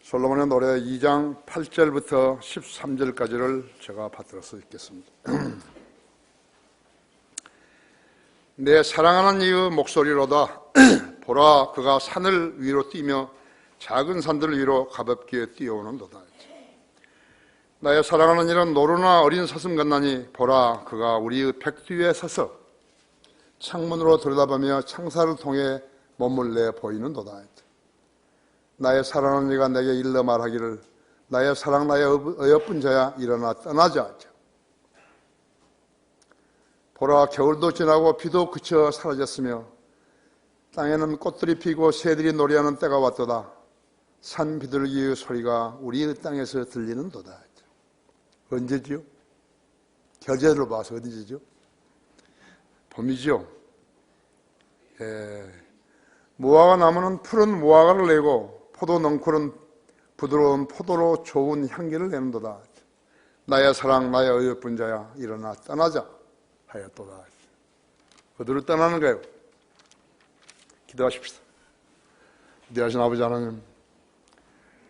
솔로몬의 노래 2장 8절부터 13절까지를 제가 받들어서 읽겠습니다. 내 사랑하는 이의 목소리로다. 보라, 그가 산을 위로 뛰며 작은 산들 위로 가볍게 뛰어오는도다. 나의 사랑하는 이는 노루나 어린 사슴 같나니 보라, 그가 우리의 백뒤에 서서 창문으로 들여다보며 창살을 통해 몸을 내 보이는도다. 나의 사랑하는 이가 내게 일러 말하기를 나의 사랑 나의 어여쁜 자야 일어나 떠나자. 보라, 겨울도 지나고 비도 그쳐 사라졌으며 땅에는 꽃들이 피고 새들이 노래하는 때가 왔도다. 산 비둘기의 소리가 우리의 땅에서 들리는도다. 언제지요? 계절로 봐서 언제죠? 봄이죠. 무화과 나무는 푸른 무화과를 내고 포도 넝쿨은 부드러운 포도로 좋은 향기를 내는도다. 나의 사랑 나의 어여쁜 자야 일어나 떠나자 하였도다. 어디로 떠나는가요? 기도하십시다. 위대하신 아버지 하나님,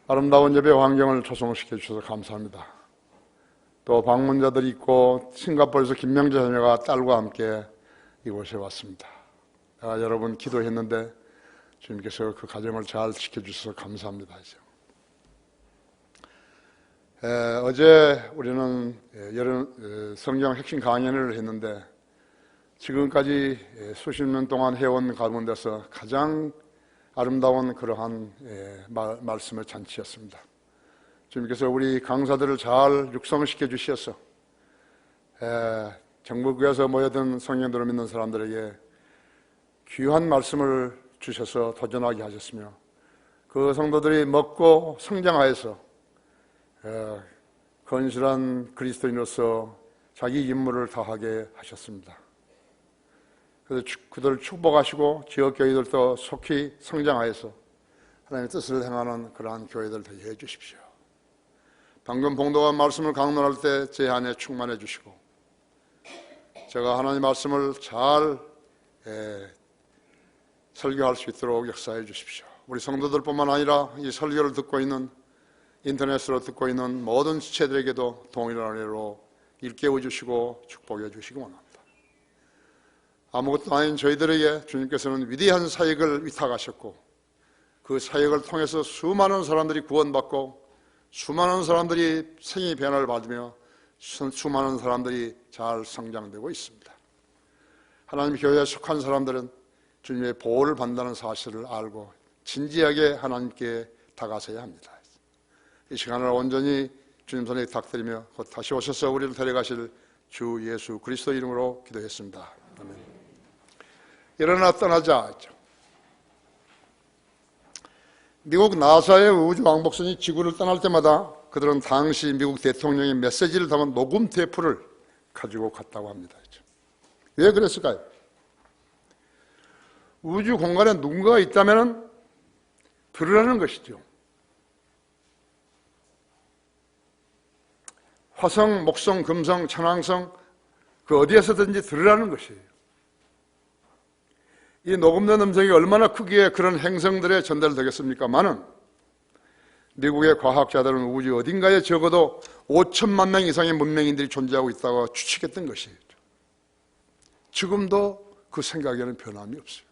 아름다운 예배 환경을 조성시켜 주셔서 감사합니다. 또 방문자들이 있고 싱가포르에서 김명재 자녀가 딸과 함께 이곳에 왔습니다. 내가 여러분 기도했는데 주님께서 그 가정을 잘 지켜주셔서 감사합니다. 어제 우리는 성경 핵심 강연을 했는데 지금까지 수십 년 동안 해온 가운데서 가장 아름다운 그러한 말씀의 잔치였습니다. 주님께서 우리 강사들을 잘 육성시켜 주셔서 정부교에서 모여든 성령들을 믿는 사람들에게 귀한 말씀을 주셔서 도전하게 하셨으며 그 성도들이 먹고 성장하여서 건실한 그리스도인으로서 자기 임무를 다하게 하셨습니다. 그래서 그들을 축복하시고 지역교회들도 속히 성장하여서 하나님의 뜻을 행하는 그러한 교회들 되게 해주십시오. 방금 봉도가 말씀을 강론할 때 제 안에 충만해 주시고 제가 하나님 말씀을 잘 설교할 수 있도록 역사해 주십시오. 우리 성도들뿐만 아니라 이 설교를 듣고 있는 인터넷으로 듣고 있는 모든 지체들에게도 동일한 은혜로 일깨워 주시고 축복해 주시기 원합니다. 아무것도 아닌 저희들에게 주님께서는 위대한 사역을 위탁하셨고 그 사역을 통해서 수많은 사람들이 구원받고 수많은 사람들이 생의 변화를 받으며 수많은 사람들이 잘 성장되고 있습니다. 하나님 교회에 속한 사람들은 주님의 보호를 받는다는 사실을 알고 진지하게 하나님께 다가서야 합니다. 이 시간을 온전히 주님 손에 닥드리며 곧 다시 오셔서 우리를 데려가실 주 예수 그리스도 이름으로 기도했습니다. 아멘. 일어나 떠나자. 미국 나사의 우주왕복선이 지구를 떠날 때마다 그들은 당시 미국 대통령의 메시지를 담은 녹음 테이프를 가지고 갔다고 합니다. 왜 그랬을까요? 우주 공간에 누군가가 있다면 들으라는 것이죠. 화성, 목성, 금성, 천왕성 그 어디에서든지 들으라는 것이에요. 이 녹음된 음성이 얼마나 크기에 그런 행성들에 전달되겠습니까마는 미국의 과학자들은 우주 어딘가에 적어도 5천만 명 이상의 문명인들이 존재하고 있다고 추측했던 것이에요. 지금도 그 생각에는 변함이 없어요.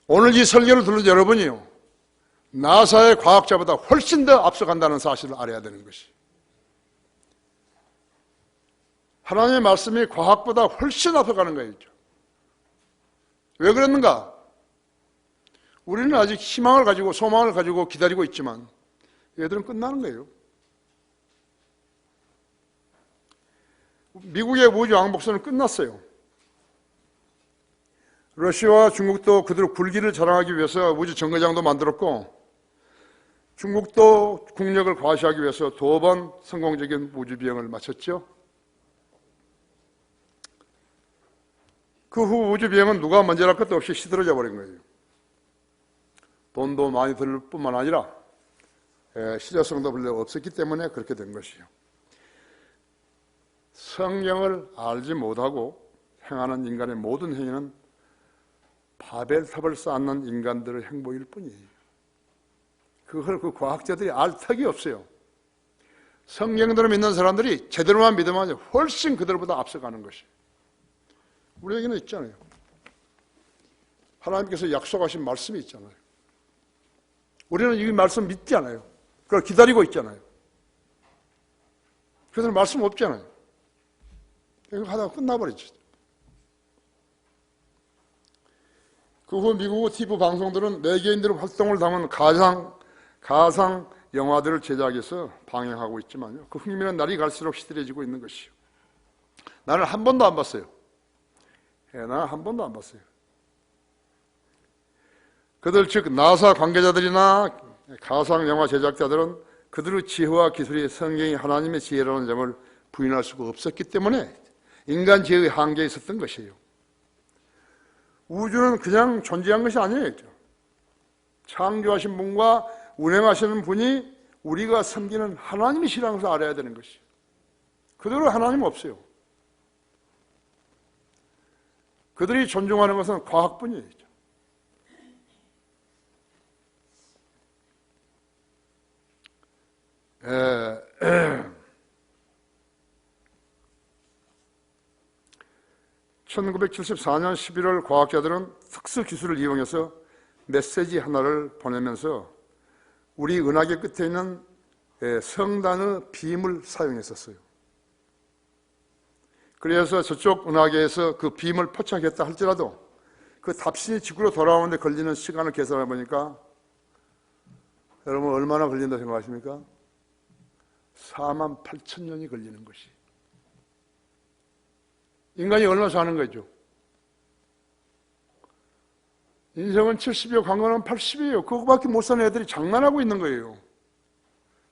오늘 이 설교를 들은 여러분이요, 나사의 과학자보다 훨씬 더 앞서간다는 사실을 알아야 되는 것이. 하나님의 말씀이 과학보다 훨씬 앞서가는 거예요. 왜 그랬는가? 우리는 아직 희망을 가지고 소망을 가지고 기다리고 있지만 얘들은 끝나는 거예요. 미국의 우주왕복선은 끝났어요. 러시아와 중국도 그들의 굴기를 자랑하기 위해서 우주 정거장도 만들었고 중국도 국력을 과시하기 위해서 2번 성공적인 우주 비행을 마쳤죠. 그 후 우주 비행은 누가 먼저랄 것도 없이 시들어져 버린 거예요. 돈도 많이 들 뿐만 아니라 실효성도 별로 없었기 때문에 그렇게 된 것이요. 성경을 알지 못하고 행하는 인간의 모든 행위는 바벨탑을 쌓는 인간들의 행보일 뿐이에요. 그걸 그 과학자들이 알 턱이 없어요. 성경대로 믿는 사람들이 제대로만 믿으면 훨씬 그들보다 앞서가는 것이. 우리에게는 있잖아요. 하나님께서 약속하신 말씀이 있잖아요. 우리는 이 말씀 믿지 않아요. 그걸 기다리고 있잖아요. 그래서 말씀 없잖아요. 이거 하다가 끝나버리죠. 그 후 미국 TV 방송들은 외계인들의 활동을 담은 가상 영화들을 제작해서 방영하고 있지만요. 그 흥미는 날이 갈수록 시들해지고 있는 것이요. 나는 한 번도 안 봤어요. 나는 한 번도 안 봤어요. 그들 즉 나사 관계자들이나 가상 영화 제작자들은 그들의 지혜와 기술이 성경이 하나님의 지혜라는 점을 부인할 수가 없었기 때문에 인간 지혜의 한계에 있었던 것이에요. 우주는 그냥 존재한 것이 아니에요. 창조하신 분과 운행하시는 분이 우리가 섬기는 하나님이시라는 것을 알아야 되는 것이에요. 그대로 하나님 없어요. 그들이 존중하는 것은 과학뿐이에요. 1974년 11월 과학자들은 특수 기술을 이용해서 메시지 하나를 보내면서 우리 은하계 끝에 있는 성단의 빔을 사용했었어요. 그래서 저쪽 은하계에서 그 빔을 포착했다 할지라도 그 답신이 지구로 돌아오는데 걸리는 시간을 계산해 보니까 여러분 얼마나 걸린다 생각하십니까? 48,000년이 걸리는 것이. 인간이 얼마나 사는 거죠? 인생은 70이요, 강건은 80이에요. 그거밖에 못 사는 애들이 장난하고 있는 거예요.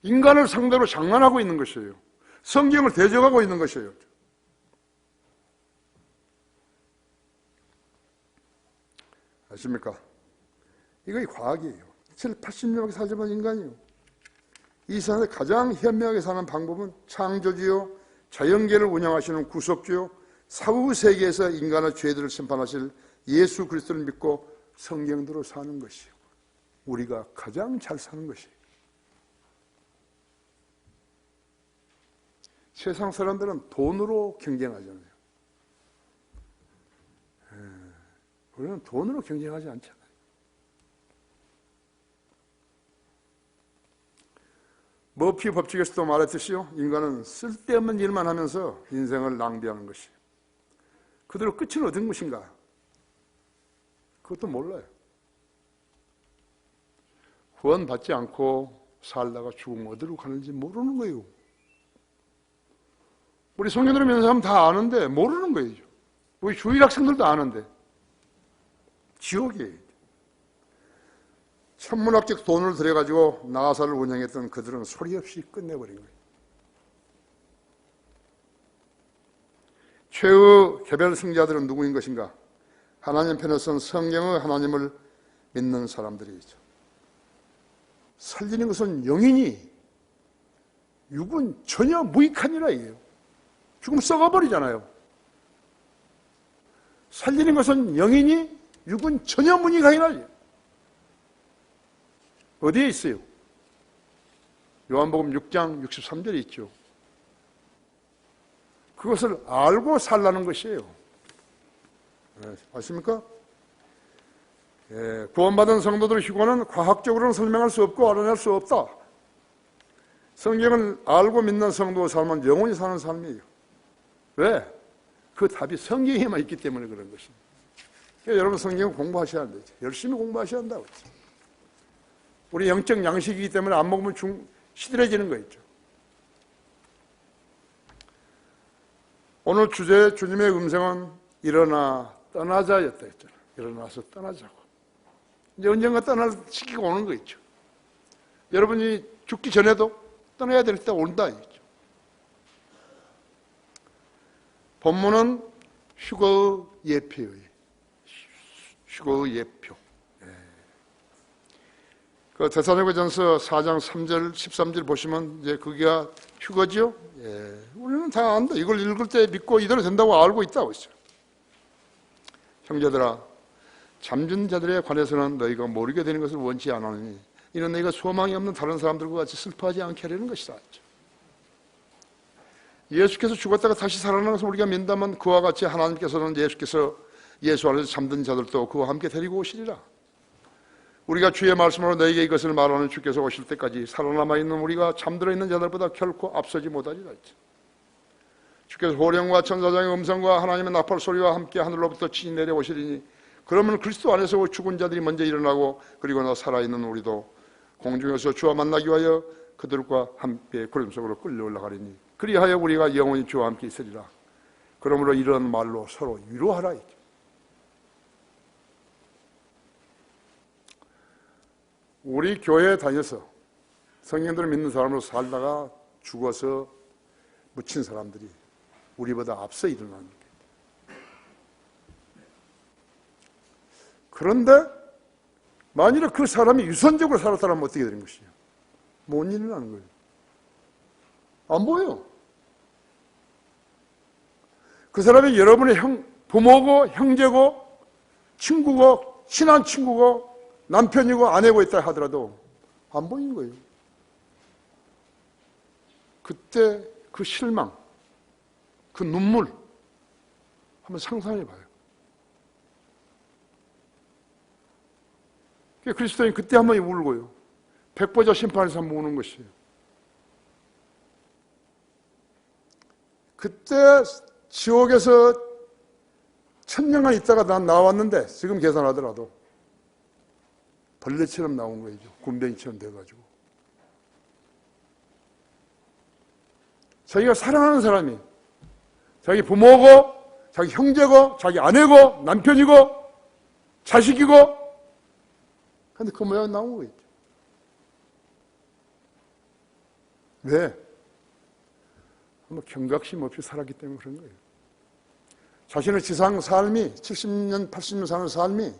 인간을 상대로 장난하고 있는 것이에요. 성경을 대적하고 있는 것이에요. 아십니까? 이거 과학이에요. 7, 80년밖에 살지만 인간이에요. 이 세상에 가장 현명하게 사는 방법은 창조주요, 자연계를 운영하시는 구속주요, 사후 세계에서 인간의 죄들을 심판하실 예수 그리스도를 믿고 성경대로 사는 것이요. 우리가 가장 잘 사는 것이에요. 세상 사람들은 돈으로 경쟁하잖아요. 우리는 돈으로 경쟁하지 않잖아요. 머피 법칙에서도 말했듯이요. 인간은 쓸데없는 일만 하면서 인생을 낭비하는 것이에요. 그대로 끝은 어떤 것인가? 그것도 몰라요. 구원받지 않고 살다가 죽으면 어디로 가는지 모르는 거예요. 우리 성경대로 믿는 사람 다 아는데 모르는 거예요. 우리 주일 학생들도 아는데 지옥이에요. 천문학적 돈을 들여가지고 나사를 운영했던 그들은 소리 없이 끝내버린 거예요. 최후 개별 승자들은 누구인 것인가? 하나님 편에 선 성경의 하나님을 믿는 사람들이죠. 살리는 것은 영이니 육은 전혀 무익하니라 이에요. 죽으면 썩어버리잖아요. 살리는 것은 영이니 육은 전혀 무익하니라. 어디에 있어요? 요한복음 6장 63절에 있죠. 그것을 알고 살라는 것이에요. 아십니까? 구원받은 성도들의 휴거는 과학적으로는 설명할 수 없고 알아낼 수 없다. 성경을 알고 믿는 성도의 삶은 영원히 사는 삶이에요. 왜? 그 답이 성경에만 있기 때문에 그런 것입니다. 그러니까 여러분 성경 공부하셔야 한다. 열심히 공부하셔야 한다고. 우리 영적 양식이기 때문에 안 먹으면 시들해지는 거 있죠. 오늘 주제 주님의 음성은 일어나 떠나자였다 했잖아요. 일어나서 떠나자고. 이제 언젠가 떠날 시기가 오는 거 있죠. 여러분이 죽기 전에도 떠나야 될 때 온다 했죠. 본문은 휴거의 예표예요. 휴거의 예표. 그 데살로니가전서 4장 3절 13절 보시면 이제 그게 휴거죠. 우리는 다 안다. 이걸 읽을 때 믿고 이대로 된다고 알고 있다고 했어요. 형제들아, 잠든 자들에 관해서는 너희가 모르게 되는 것을 원치 않으니 이는 너희가 소망이 없는 다른 사람들과 같이 슬퍼하지 않게 하려는 것이다. 예수께서 죽었다가 다시 살아나서 우리가 믿다면 그와 같이 하나님께서는 예수 안에서 잠든 자들도 그와 함께 데리고 오시리라. 우리가 주의 말씀으로 너에게 이것을 말하는 주께서 오실 때까지 살아남아 있는 우리가 잠들어 있는 자들보다 결코 앞서지 못하리라. 주께서 호령과 천사장의 음성과 하나님의 나팔 소리와 함께 하늘로부터 친히 내려오시리니 그러면 그리스도 안에서 죽은 자들이 먼저 일어나고 그리고 나 살아있는 우리도 공중에서 주와 만나기 위하여 그들과 함께 구름 속으로 끌려 올라가리니 그리하여 우리가 영원히 주와 함께 있으리라. 그러므로 이런 말로 서로 위로하라. 우리 교회에 다녀서 성경들을 믿는 사람으로 살다가 죽어서 묻힌 사람들이 우리보다 앞서 일어나는 거예요. 그런데 만일에 그 사람이 유선적으로 살았다면 어떻게 되는 것이에요? 뭔 일이 나는 거예요? 안 보여요. 그 사람이 여러분의 부모고 형제고 친구고 친한 친구고 남편이고 아내고 있다 하더라도 안 보이는 거예요. 그때 그 실망, 그 눈물 한번 상상해 봐요. 그리스도인 그때 한번 울고요. 백보자 심판에서 한번 우는 것이에요. 그때 지옥에서 천년간 있다가 난 나왔는데 지금 계산하더라도 벌레처럼 나온 거죠. 군뱅이처럼 돼가지고. 자기가 사랑하는 사람이 자기 부모고 자기 형제고 자기 아내고 남편이고 자식이고 근데 그 모양 나온 거겠죠. 왜? 경각심 없이 살았기 때문에 그런 거예요. 자신의 지상 삶이 70년 80년 사는 삶이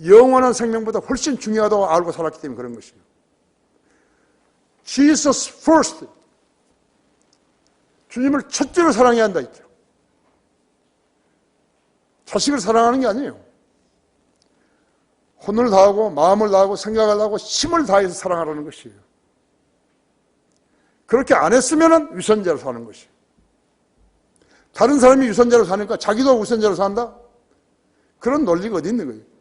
영원한 생명보다 훨씬 중요하다고 알고 살았기 때문에 그런 것이에요. Jesus first. 주님을 첫째로 사랑해야 한다 했죠. 자식을 사랑하는 게 아니에요. 혼을 다하고 마음을 다하고 생각을 다하고 힘을 다해서 사랑하라는 것이에요. 그렇게 안 했으면 위선자로 사는 것이에요. 다른 사람이 위선자로 사니까 자기도 위선자로 산다? 그런 논리가 어디 있는 거예요?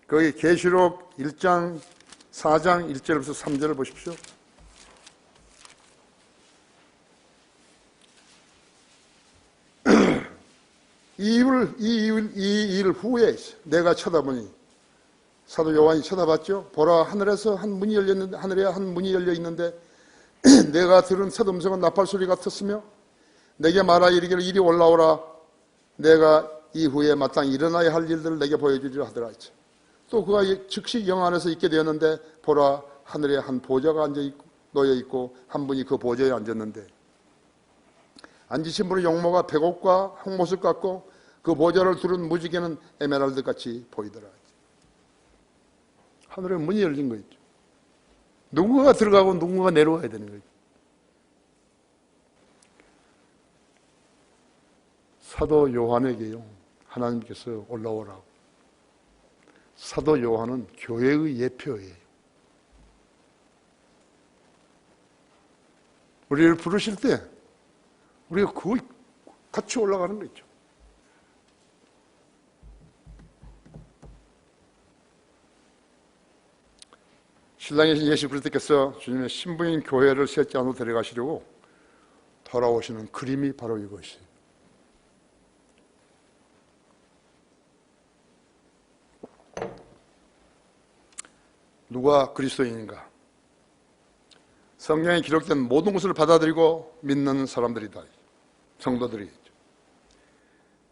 거기 계시록 1장 4장 1절부터 3절을 보십시오. 이 일 후에 내가 쳐다보니 사도 요한이 쳐다봤죠. 보라 하늘에 한 문이 열려 있는데 내가 들은 첫 음성은 나팔 소리 같았으며 내게 말하 이르기를 이리 올라오라 내가 이후에 마땅히 일어나야 할 일들을 내게 보여주리라 하더라. 또 그가 즉시 영 안에서 있게 되었는데 보라 하늘에 한 보좌가 놓여 있고 한 분이 그 보좌에 앉았는데 앉으신 분의 용모가 백옥과 홍모습 같고 그 보좌를 두른 무지개는 에메랄드 같이 보이더라. 하늘에 문이 열린 거 있죠. 누군가가 들어가고 누군가가 내려와야 되는 거죠. 사도 요한에게요 하나님께서 올라오라고. 사도 요한은 교회의 예표예요. 우리를 부르실 때 우리가 거의 같이 올라가는 거 있죠. 신랑이신 예수 그리스도께서 주님의 신부인 교회를 셋째 안으로 데려가시려고 돌아오시는 그림이 바로 이것이에요. 누가 그리스도인인가? 성경에 기록된 모든 것을 받아들이고 믿는 사람들이다. 성도들이죠.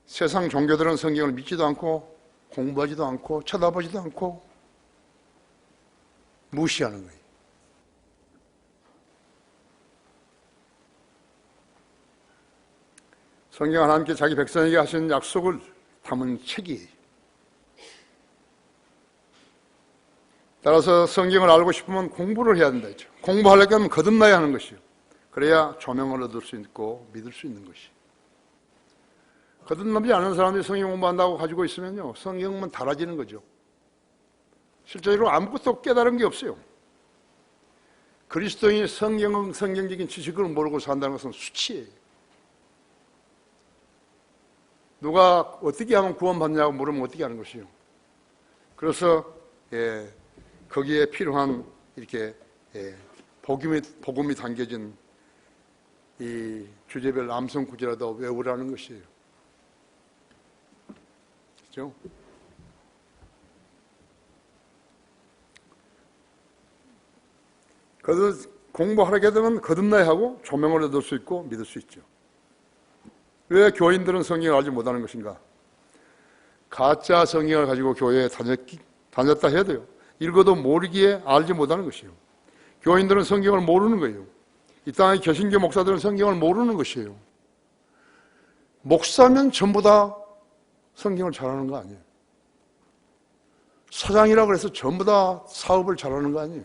세상 종교들은 성경을 믿지도 않고 공부하지도 않고 쳐다보지도 않고 무시하는 거예요. 성경 하나님께 자기 백성에게 하신 약속을 담은 책이에요. 따라서 성경을 알고 싶으면 공부를 해야 된다 했죠. 공부하려면 거듭나야 하는 것이요. 그래야 조명을 얻을 수 있고 믿을 수 있는 것이. 거듭나지 않은 사람들이 성경 공부한다고 가지고 있으면요, 성경만 달아지는 거죠. 실제로 아무것도 깨달은 게 없어요. 그리스도인이 성경적인 지식을 모르고 산다는 것은 수치예요. 누가 어떻게 하면 구원받냐고 물으면 어떻게 하는 것이요. 그래서 거기에 필요한 이렇게 복음이 담겨진 이 주제별 암송구절이라도 외우라는 것이에요. 그렇죠? 그래서 공부하게 되면 거듭나야 하고 조명을 얻을 수 있고 믿을 수 있죠. 왜 교인들은 성경을 알지 못하는 것인가? 가짜 성경을 가지고 교회에 다녔다 해도요, 읽어도 모르기에 알지 못하는 것이에요. 교인들은 성경을 모르는 거예요. 이 땅의 개신교 목사들은 성경을 모르는 것이에요. 목사면 전부 다 성경을 잘하는 거 아니에요. 사장이라고 해서 전부 다 사업을 잘하는 거 아니에요.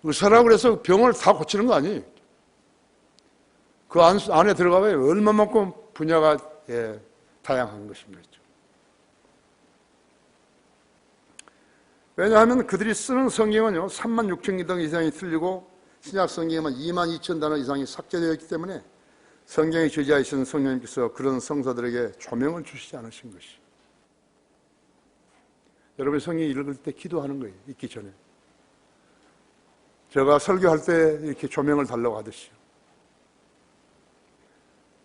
의사라고 해서 병을 다 고치는 거 아니에요. 그 안에 들어가면 얼마만큼 분야가 다양한 것인 거죠. 왜냐하면 그들이 쓰는 성경은요, 36,000개 이상이 틀리고 신약 성경에만 22,000단어 이상이 삭제되어 있기 때문에 성경의 저자이신 성령님께서 그런 성서들에게 조명을 주시지 않으신 것이. 여러분 성경 읽을 때 기도하는 거예요. 읽기 전에. 제가 설교할 때 이렇게 조명을 달라고 하듯이요.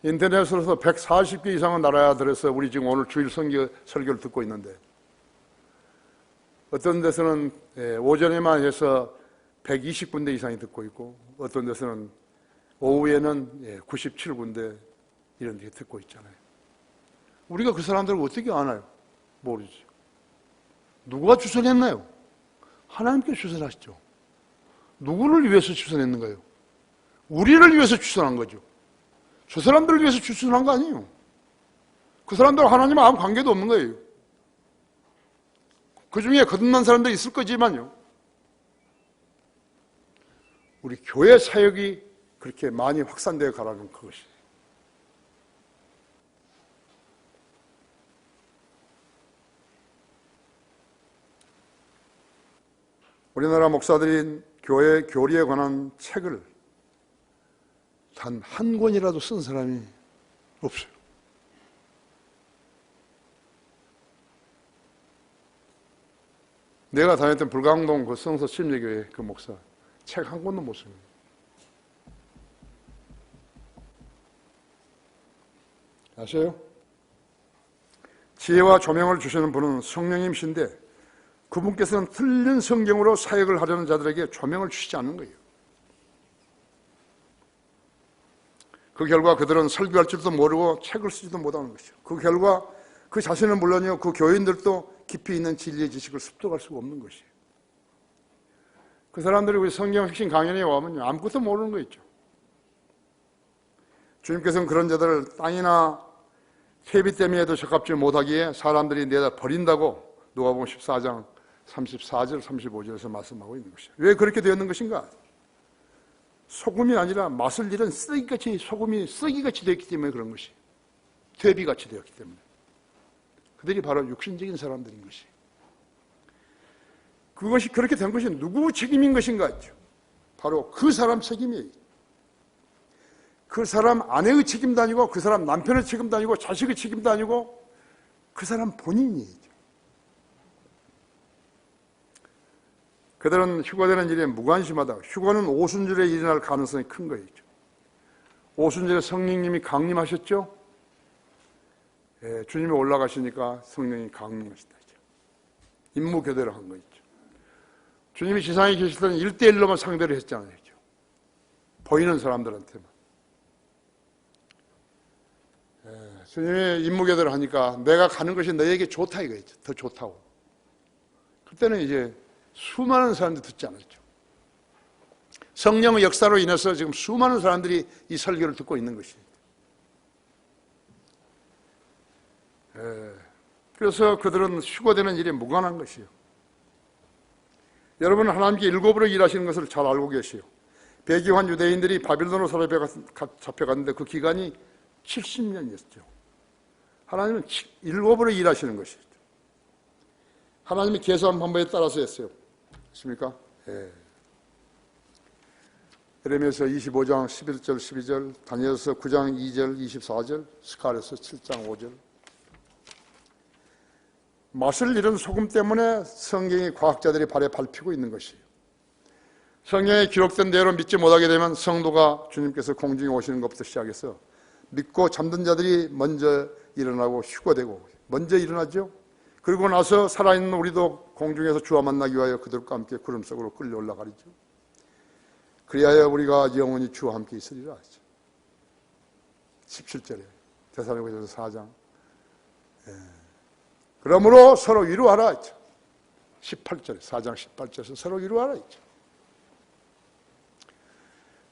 인터넷으로서 140개 이상의 나라들에서 우리 지금 오늘 주일 설교를 듣고 있는데, 어떤 데서는 오전에만 해서 120군데 이상이 듣고 있고, 어떤 데서는 오후에는 97군데 이런 데 듣고 있잖아요. 우리가 그 사람들을 어떻게 아나요? 모르죠. 누가 추천했나요? 하나님께 추천하시죠. 누구를 위해서 추천했는가요? 우리를 위해서 추천한 거죠. 저 사람들을 위해서 추천한 거 아니에요. 그 사람들은 하나님과 아무 관계도 없는 거예요. 그 중에 거듭난 사람들이 있을 거지만요, 우리 교회 사역이 그렇게 많이 확산되어 가라는 그것이에요. 우리나라 목사들이 교회 교리에 관한 책을 단 한 권이라도 쓴 사람이 없어요. 내가 다녔던 불광동 그 성서 침례교회 그 목사 책 한 권도 못 써요. 아세요? 지혜와 조명을 주시는 분은 성령님이신데 그분께서는 틀린 성경으로 사역을 하려는 자들에게 조명을 주시지 않는 거예요. 그 결과 그들은 설교할 줄도 모르고 책을 쓰지도 못하는 것이죠. 그 결과 그 자신은 물론이요, 그 교인들도 깊이 있는 진리의 지식을 습득할 수가 없는 것이에요. 그 사람들이 우리 성경 핵심 강연에 오면요, 아무것도 모르는 거 있죠. 주님께서는 그런 자들을 땅이나 세비대미에도 적합지 못하기에 사람들이 내다 버린다고 누가복음 14장 34절 35절에서 말씀하고 있는 것이에요. 왜 그렇게 되었는 것인가? 소금이 아니라 맛을 잃은 쓰레기같이, 소금이 쓰레기같이 되었기 때문에 그런 것이, 퇴비같이 되었기 때문에. 그들이 바로 육신적인 사람들인 것이. 그것이 그렇게 된 것이 누구 책임인 것인가? 바로 그 사람 책임이에요. 그 사람 아내의 책임도 아니고, 그 사람 남편의 책임도 아니고, 자식의 책임도 아니고, 그 사람 본인이에요. 그들은 휴가되는 일에 무관심하다. 휴가는 오순절에 일어날 가능성이 큰 거예요. 오순절에 성령님이 강림하셨죠? 주님이 올라가시니까 성령이 강림하시다. 임무교대로 한 거죠. 주님이 지상에 계실 때는 1대1로만 상대를 했잖아요. 보이는 사람들한테만. 주님이 임무교대로 하니까 내가 가는 것이 너에게 좋다 이거죠. 더 좋다고. 그때는 이제 수많은 사람들이 듣지 않았죠. 성령의 역사로 인해서 지금 수많은 사람들이 이 설교를 듣고 있는 것입니다. 그래서 그들은 휴거되는 일에 무관한 것이에요. 여러분은 하나님께 율법으로 일하시는 것을 잘 알고 계시오. 배교한 유대인들이 바빌론으로 잡혀갔는데 그 기간이 70년이었죠. 하나님은 일곱으로 일하시는 것이죠. 하나님의 계산 방법에 따라서 했어요. 맞습니까? 예. 예레미야서 25장 11절 12절, 다니엘서 9장 2절 24절, 스가랴서 7장 5절. 맛을 잃은 소금 때문에 성경의 과학자들이 발에 밟히고 있는 것이에요. 성경에 기록된 대로 믿지 못하게 되면 성도가 주님께서 공중에 오시는 것부터 시작해서 믿고 잠든 자들이 먼저 일어나고 휴거되고 먼저 일어나죠. 그리고 나서 살아있는 우리도 공중에서 주와 만나기 위하여 그들과 함께 구름 속으로 끌려 올라가리죠. 그리하여 우리가 영원히 주와 함께 있으리라 하죠. 17절에 데살로니가서 4장. 예. 그러므로 서로 위로하라 했죠. 18절에 4장 18절에서 서로 위로하라 했죠.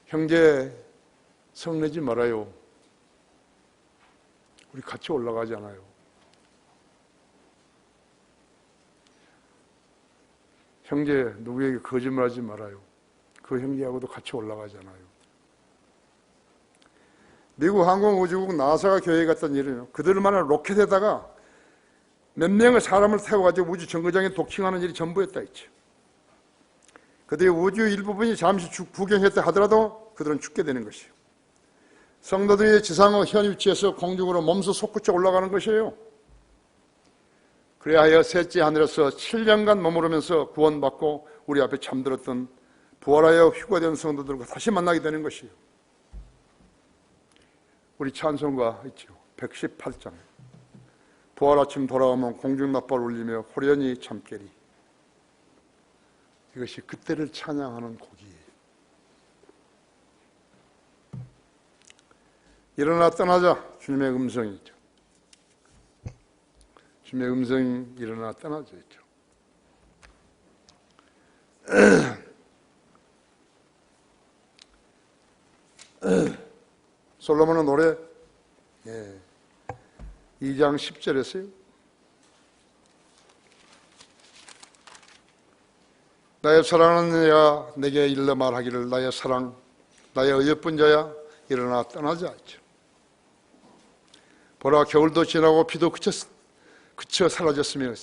형제 성내지 말아요. 우리 같이 올라가지 않아요. 형제 누구에게 거짓말하지 말아요. 그 형제하고도 같이 올라가잖아요. 미국 항공우주국 나사가 교회에 갔던 일은요, 그들만의 로켓에다가 몇 명의 사람을 태워가지고 우주 정거장에 도킹하는 일이 전부였다 했죠. 그들의 우주 일부분이 잠시 구경했다 하더라도 그들은 죽게 되는 것이에요. 성도들이 지상의 현 위치에서 공중으로 몸소 솟구쳐 올라가는 것이에요. 그래야 셋째 하늘에서 7년간 머무르면서 구원받고 우리 앞에 잠들었던 부활하여 휴거된 성도들과 다시 만나게 되는 것이에요. 우리 찬송가 있죠. 118장. 부활 아침 돌아오면 공중 나팔 울리며 호련히 참깨리. 이것이 그때를 찬양하는 곡이에요. 일어나 떠나자. 주님의 음성이죠. 주님의 음성이 일어나 떠나자 있죠. 솔로몬의 노래 2장 10절에서요. 나의 사랑하는 자야 내게 일러 말하기를 나의 사랑 나의 어여쁜 자야 일어나 떠나자 했죠. 보라 겨울도 지나고 비도 그쳐 사라졌으며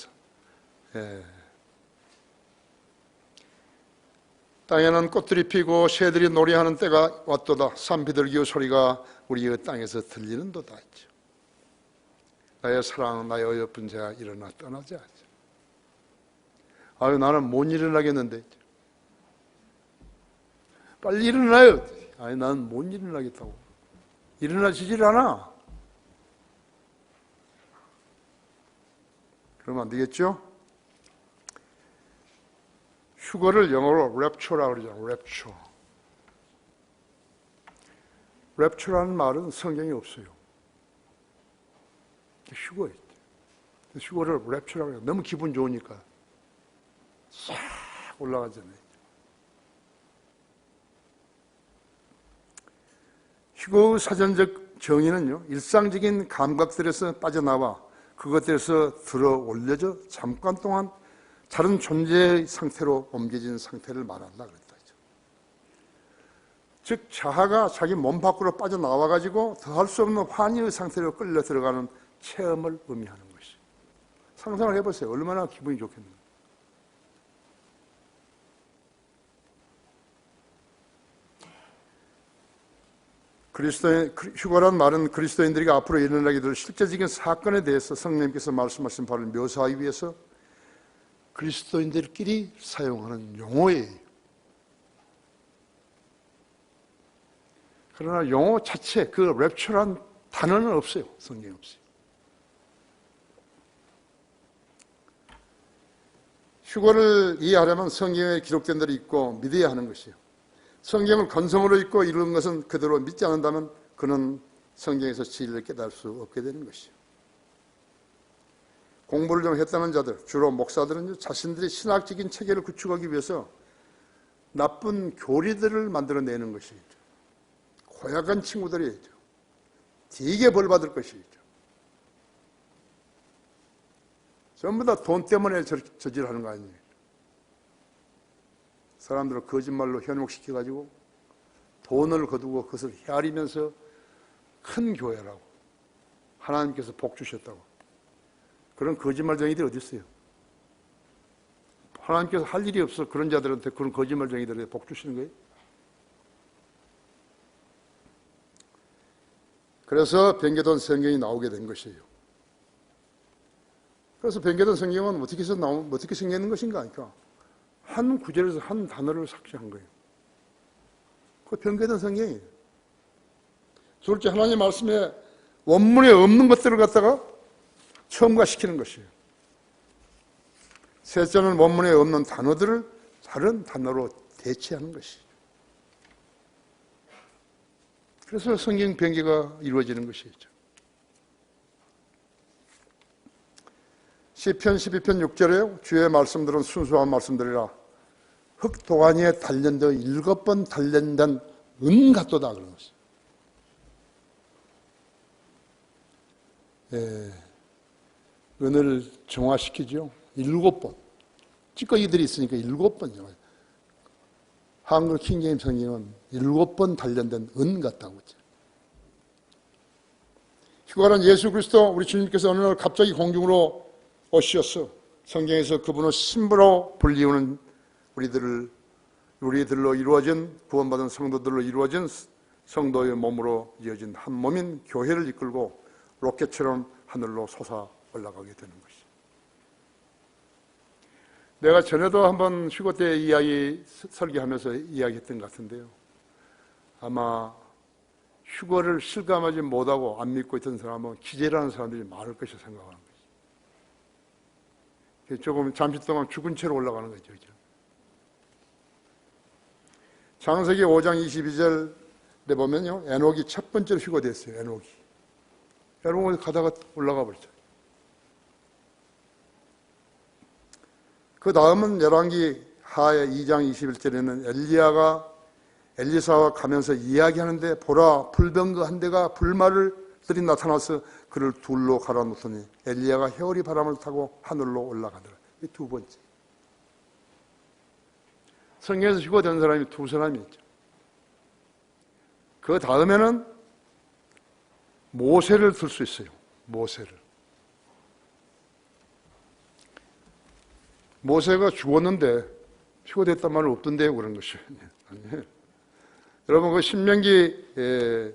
땅에는 꽃들이 피고 새들이 노래하는 때가 왔도다. 산비둘기의 소리가 우리의 땅에서 들리는도다 했죠. 나의 사랑 나의 어여쁜 자야 일어나 떠나자 했죠. 아유 나는 못 일어나겠는데 빨리 일어나요. 아니 나는 못 일어나겠다고. 일어나지질 않아. 그러면 안 되겠죠? 휴거를 영어로 랩처라고 그러잖아요. 랩처. 랩처라는 말은 성경에 없어요. 휴거예요. 휴거를 랩처라고 해요. 너무 기분 좋으니까 싹 올라가잖아요. 휴거의 사전적 정의는요, 일상적인 감각들에서 빠져나와 그것들에서 들어 올려져 잠깐 동안 다른 존재의 상태로 옮겨진 상태를 말한다 그랬다. 즉 자아가 자기 몸 밖으로 빠져나와가지고 더 할 수 없는 환희의 상태로 끌려 들어가는 체험을 의미하는 것이. 상상을 해보세요. 얼마나 기분이 좋겠는가. 휴거란 말은 그리스도인들이 앞으로 일어나게 될 실제적인 사건에 대해서 성령님께서 말씀하신 바를 묘사하기 위해서 그리스도인들끼리 사용하는 용어예요. 그러나 용어 자체, 그 랩처란 단어는 없어요. 성경에 없어요. 휴거를 이해하려면 성경에 기록된 대로 읽고 믿어야 하는 것이에요. 성경을 건성으로 읽고 읽는 것은 그대로 믿지 않는다면 그는 성경에서 진리를 깨달을 수 없게 되는 것이에요. 공부를 좀 했다는 자들, 주로 목사들은 자신들의 신학적인 체계를 구축하기 위해서 나쁜 교리들을 만들어내는 것이죠. 고약한 친구들이죠. 되게 벌받을 것이죠. 전부 다 돈 때문에 저질하는 거 아니에요. 사람들을 거짓말로 현혹시켜가지고 돈을 거두고 그것을 헤아리면서 큰 교회라고 하나님께서 복 주셨다고. 그런 거짓말쟁이들이 어디 있어요? 하나님께서 할 일이 없어 그런 자들한테 그런 거짓말쟁이들에게 복 주시는 거예요? 그래서 변개된 성경이 나오게 된 것이에요. 그래서 변개된 성경은 어떻게 생기는 것인가 하니까 한 구절에서 한 단어를 삭제한 거예요. 그 변개된 성경이에요. 둘째, 하나님 말씀에 원문에 없는 것들을 갖다가 첨가시키는 것이에요. 셋째는 원문에 없는 단어들을 다른 단어로 대체하는 것이죠. 그래서 성경 변개가 이루어지는 것이죠. 시편 12편 6절에 주의 말씀들은 순수한 말씀들이라 흙도가니에 단련되어 7번 단련된 은 같도다 그런 것이죠. 은을 정화시키죠. 7번. 찌꺼기들이 있으니까 7번. 한글 킹제임 성경은 7번 단련된 은 같다고 했죠. 휴가는 예수 그리스도 우리 주님께서 어느 날 갑자기 공중으로 오셔서 성경에서 그분을 신부로 불리우는 우리들로 이루어진 구원받은 성도들로 이루어진 성도의 몸으로 이어진 한 몸인 교회를 이끌고 로켓처럼 하늘로 솟아 올라가게 되는 것이죠. 내가 전에도 한번 휴거 때 설교하면서 이야기했던 것 같은데요. 아마 휴거를 실감하지 못하고 안 믿고 있던 사람은 기절하는 사람들이 많을 것이라 생각하는 거죠. 조금 잠시 동안 죽은 채로 올라가는 거죠. 창세기 5장 22절에 보면요. 에녹이 첫 번째로 휴거됐어요. 에녹이 가다가 올라가 버렸죠. 그 다음은 열왕기 하의 2장 21절에는 엘리야가 엘리사와 가면서 이야기하는데 보라 불병거 한 대가 불말들이 나타나서 그를 둘로 갈아놓더니 엘리야가 회오리 바람을 타고 하늘로 올라가더라. 이 두 번째. 성경에서 휴거된 사람이 두 사람이 있죠. 그 다음에는 모세를 들 수 있어요. 모세가 죽었는데 휴거됐단 말은 없던데요. 그런 것이 아니에요. 여러분 그 신명기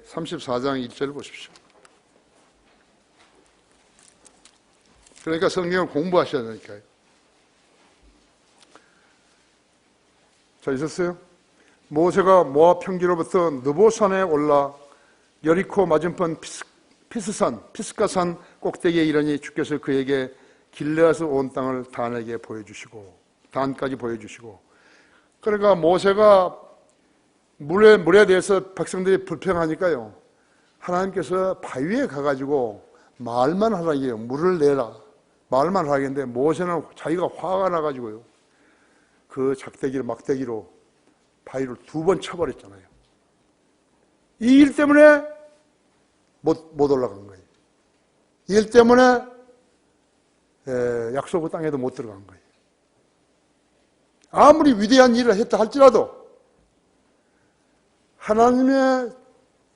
34장 1절을 보십시오. 그러니까 성경을 공부하셔야 되니까요. 자, 있었어요? 모세가 모압 평지로부터 느보산에 올라 여리코 맞은편 피스가산 꼭대기에 이르니 주께서 그에게 길르앗에서 온 땅을 단까지 보여주시고 그러니까 모세가 물에 대해서 백성들이 불평하니까요. 하나님께서 바위에 가가지고 말만 하라게요. 물을 내라. 말만 하라겠는데 모세는 자기가 화가 나가지고요. 그 막대기로 바위를 2번 쳐버렸잖아요. 이 일 때문에 못 올라간 거예요. 이 일 때문에 약속의 땅에도 못 들어간 거예요. 아무리 위대한 일을 했다 할지라도 하나님의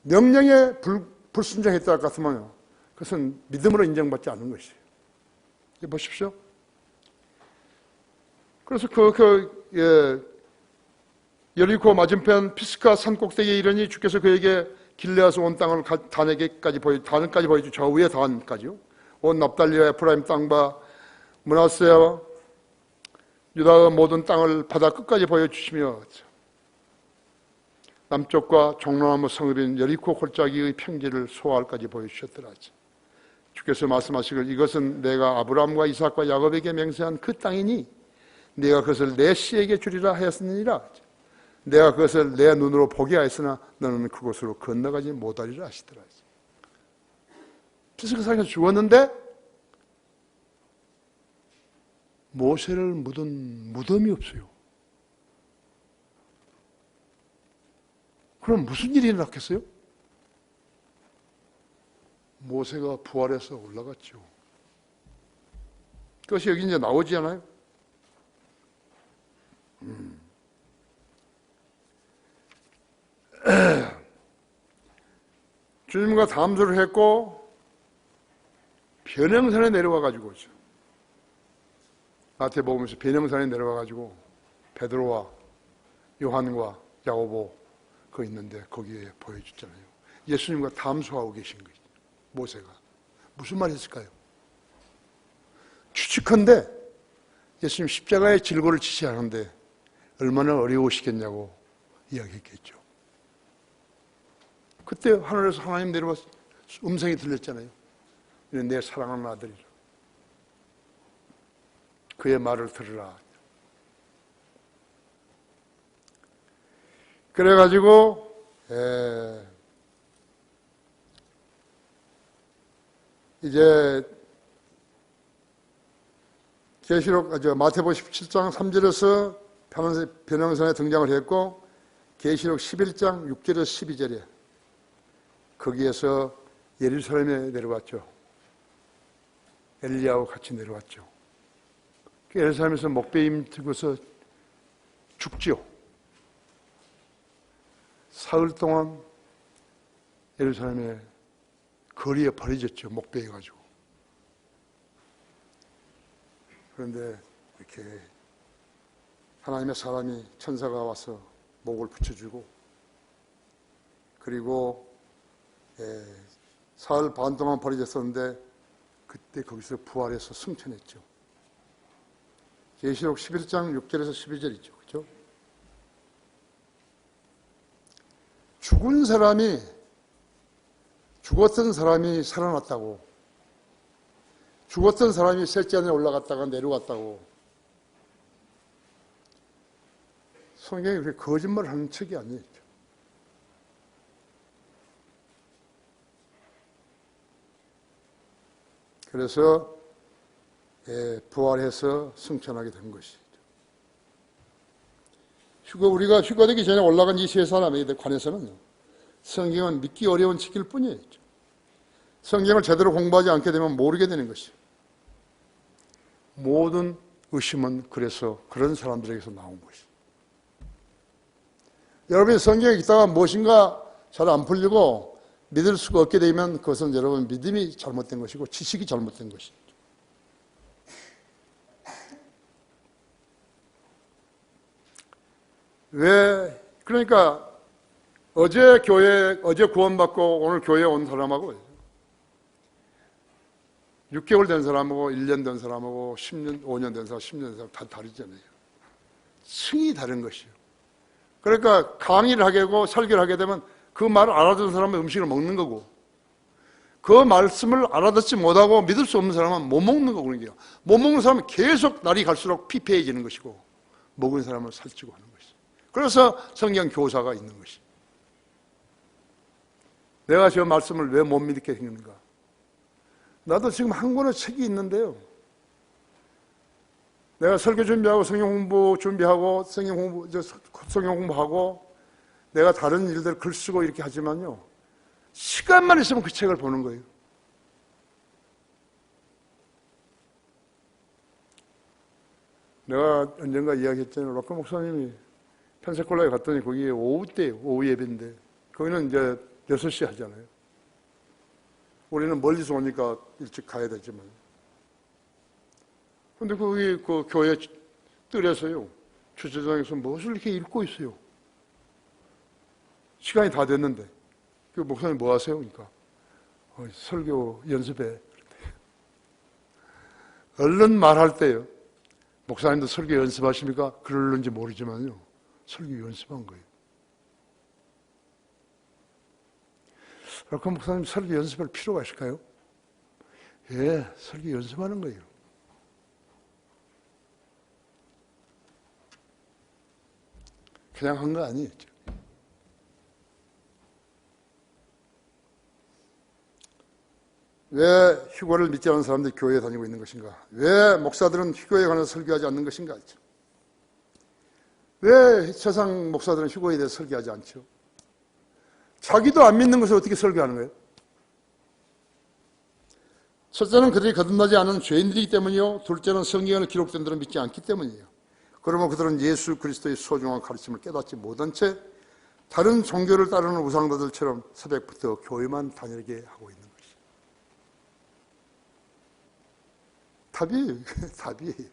명령에 불순종했다 할 것 같으면 그것은 믿음으로 인정받지 않는 것이에요. 보십시오. 그래서 여리코 맞은편 피스가 산 꼭대기에 이르니 주께서 그에게 길르앗에서 온 땅을 단까지 보여주 저 위에 단까지요. 온 납달리와 에프라임 땅과 므낫세와 유다의 모든 땅을 바다 끝까지 보여주시며 남쪽과 종로나무 성읍인 여리코 골짜기의 평지를 소알까지 보여주셨더라. 주께서 말씀하시길 이것은 내가 아브라함과 이삭과 야곱에게 맹세한 그 땅이니 내가 그것을 내 씨에게 주리라 하였느니라. 내가 그것을 내 눈으로 보게 하였으나 너는 그곳으로 건너가지 못하리라 하시더라. 피스가산에서 죽었는데 모세를 묻은 무덤이 없어요. 그럼 무슨 일이 일어났겠어요? 모세가 부활해서 올라갔죠. 그것이 여기 이제 나오지 않아요? 주님과 담소를 했고 변형산에 내려와가지고 마태복음에서 변형산에 내려와가지고 베드로와 요한과 야고보 그 있는데 거기에 보여줬잖아요. 예수님과 담소하고 계신 거죠. 모세가 무슨 말 했을까요? 추측한데 예수님 십자가의 질고를 지시하는데 얼마나 어려우시겠냐고 이야기했겠죠. 그때 하늘에서 하나님 내려와서 음성이 들렸잖아요. 이는 내 사랑하는 아들이라. 그의 말을 들으라. 그래가지고 이제 마태복음 17장 3절에서 변형산에 등장을 했고 계시록 11장 6절에서 12절에 거기에서 예루살렘에 내려왔죠. 엘리야와 같이 내려왔죠. 예루살렘에서 목베임 들고서 죽죠. 사흘 동안 예루살렘의 거리에 버려졌죠. 목베여가지고. 그런데 이렇게 하나님의 사람이 천사가 와서 목을 붙여주고 그리고 사흘 반 동안 버려졌었는데 그때 거기서 부활해서 승천했죠. 계시록 11장 6절에서 12절이죠. 그렇죠? 죽었던 사람이 살아났다고, 죽었던 사람이 셋째 하늘에 올라갔다가 내려갔다고 성경이 그렇게 거짓말을 하는 책이 아니에요. 그래서 부활해서 승천하게 된 것이죠. 우리가 휴거되기 전에 올라간 이 세 사람에 관해서는 성경은 믿기 어려운 책일 뿐이에요. 성경을 제대로 공부하지 않게 되면 모르게 되는 것이에요. 모든 의심은 그래서 그런 사람들에게서 나온 것이에요. 여러분이 성경에 있다가 무엇인가 잘 안 풀리고 믿을 수가 없게 되면 그것은 여러분 믿음이 잘못된 것이고 지식이 잘못된 것이죠. 그러니까 어제 구원받고 오늘 교회에 온 사람하고 6개월 된 사람하고 1년 된 사람하고 10년, 5년 된 사람, 10년 된 사람 다 다르잖아요. 층이 다른 것이에요. 그러니까 강의를 하게 되고 설교를 하게 되면 그 말을 알아듣는 사람은 음식을 먹는 거고 그 말씀을 알아듣지 못하고 믿을 수 없는 사람은 못 먹는 거고 그런 게요. 못 먹는 사람은 계속 날이 갈수록 피폐해지는 것이고 먹은 사람은 살찌고 하는 것이죠. 그래서 성경 교사가 있는 것이죠. 내가 저 말씀을 왜 못 믿게 생겼는가? 나도 지금 한 권의 책이 있는데요. 내가 설교 준비하고 성경 공부 준비하고 성경 공부하고 내가 다른 일들 글 쓰고 이렇게 하지만요. 시간만 있으면 그 책을 보는 거예요. 내가 언젠가 이야기했잖아요. 로커 목사님이 펜사콜라에 갔더니 거기에 오후 때예요. 오후 예배인데 거기는 이제 6시 하잖아요. 우리는 멀리서 오니까 일찍 가야 되지만 근데 거기 그 교회 뜰에서요. 주차장에서 무엇을 이렇게 읽고 있어요. 시간이 다 됐는데 그 목사님 뭐 하세요? 그러니까 설교 연습해. 얼른 말할 때요. 목사님도 설교 연습하십니까? 그러는지 모르지만요. 설교 연습한 거예요. 그 목사님 설교 연습할 필요가 있을까요? 예, 설교 연습하는 거예요. 그냥 한 거 아니에요. 왜 휴거를 믿지 않는 사람들이 교회에 다니고 있는 것인가? 왜 목사들은 휴거에 관해서 설교하지 않는 것인가? 왜 세상 목사들은 휴거에 대해서 설교하지 않죠? 자기도 안 믿는 것을 어떻게 설교하는 거예요? 첫째는 그들이 거듭나지 않은 죄인들이기 때문이요. 둘째는 성경에 기록된 대로 믿지 않기 때문이에요. 그러면 그들은 예수 그리스도의 소중한 가르침을 깨닫지 못한 채 다른 종교를 따르는 우상자들처럼 새벽부터 교회만 다니게 하고 있는 것이죠. 답이에요.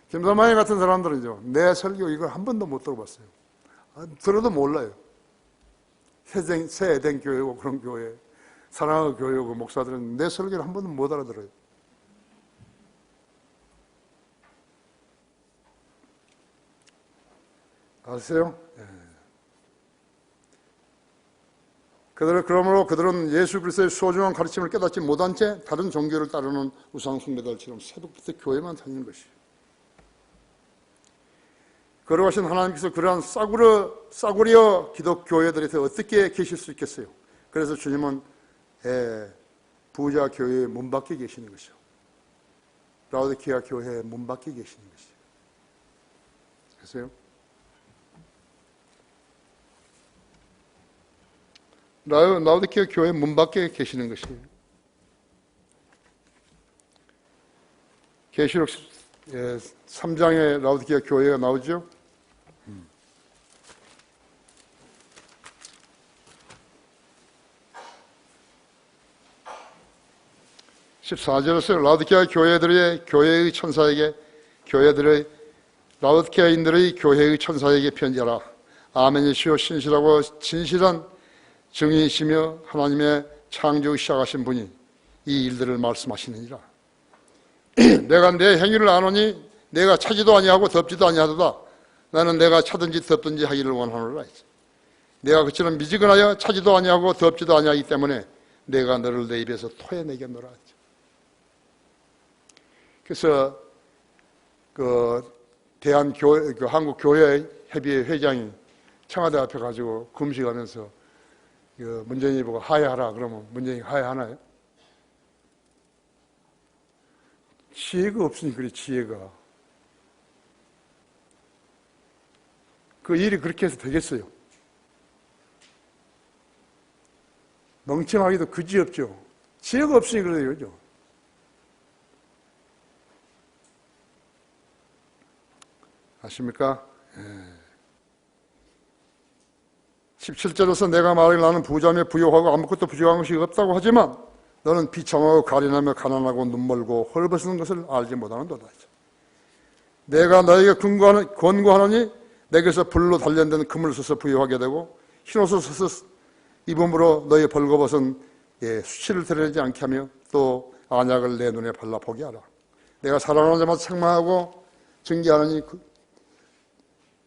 김사만이 같은 사람들은요, 내 설교 이걸 한 번도 못 들어봤어요. 들어도 몰라요. 새 에덴 교회고 그런 교회, 사랑의 교회고 목사들은 내 설교를 한 번도 못 알아들어요. 아세요? 그러므로 그들은 예수 그리스도의 소중한 가르침을 깨닫지 못한 채 다른 종교를 따르는 우상 숭배들처럼 새벽부터 교회만 다니는 것이에요. 걸어가신 하나님께서 그러한 싸구려 기독교회들에서 어떻게 계실 수 있겠어요? 그래서 주님은 부자 교회의 문 밖에 계시는 것이죠. 라오디게아 교회의 문 밖에 계시는 것이죠. 아세요? 라오디게아 교회 문 밖에 계시는 것이에요. 계시록 3장에 라오디게아 교회가 나오죠. 14절에서 라오디게아 교회의 천사에게 라오디게아인들의 교회의 천사에게 편지하라. 아멘이시오 신실하고 진실한 증인이시며 하나님의 창조를 시작하신 분이 이 일들을 말씀하시느니라. 내가 내 행위를 아노니 내가 차지도 아니하고 덮지도 아니하도다. 나는 내가 차든지 덮든지 하기를 원하노라. 내가 그처럼 미지근하여 차지도 아니하고 덮지도 아니하기 때문에 내가 너를 내 입에서 토해내겠노라. 그래서 한국교회협의회 회장이 청와대 앞에 가지고 금식하면서 문재인이 보고 하야하라 그러면 문재인이 하야하나요? 지혜가 없으니 그래. 지혜가 그 일이 그렇게 해서 되겠어요? 멍청하기도 그지없죠. 지혜가 없으니 그래요. 그죠? 아십니까? 17절에서 내가 말하길 나는 부자며 부유하고 아무것도 부족한 것이 없다고 하지만 너는 비참하고 가련하며 가난하고 눈멀고 헐벗은 것을 알지 못하는도다. 내가 너에게 권고하노니 내게서 불로 단련된 금을 써서 부유하게 되고 흰옷을 써서 입음으로 너의 벌거벗은 수치를 드러내지 않게 하며 또 안약을 내 눈에 발라보게 하라. 내가 사랑하는 자마다 책망하고 증기하노니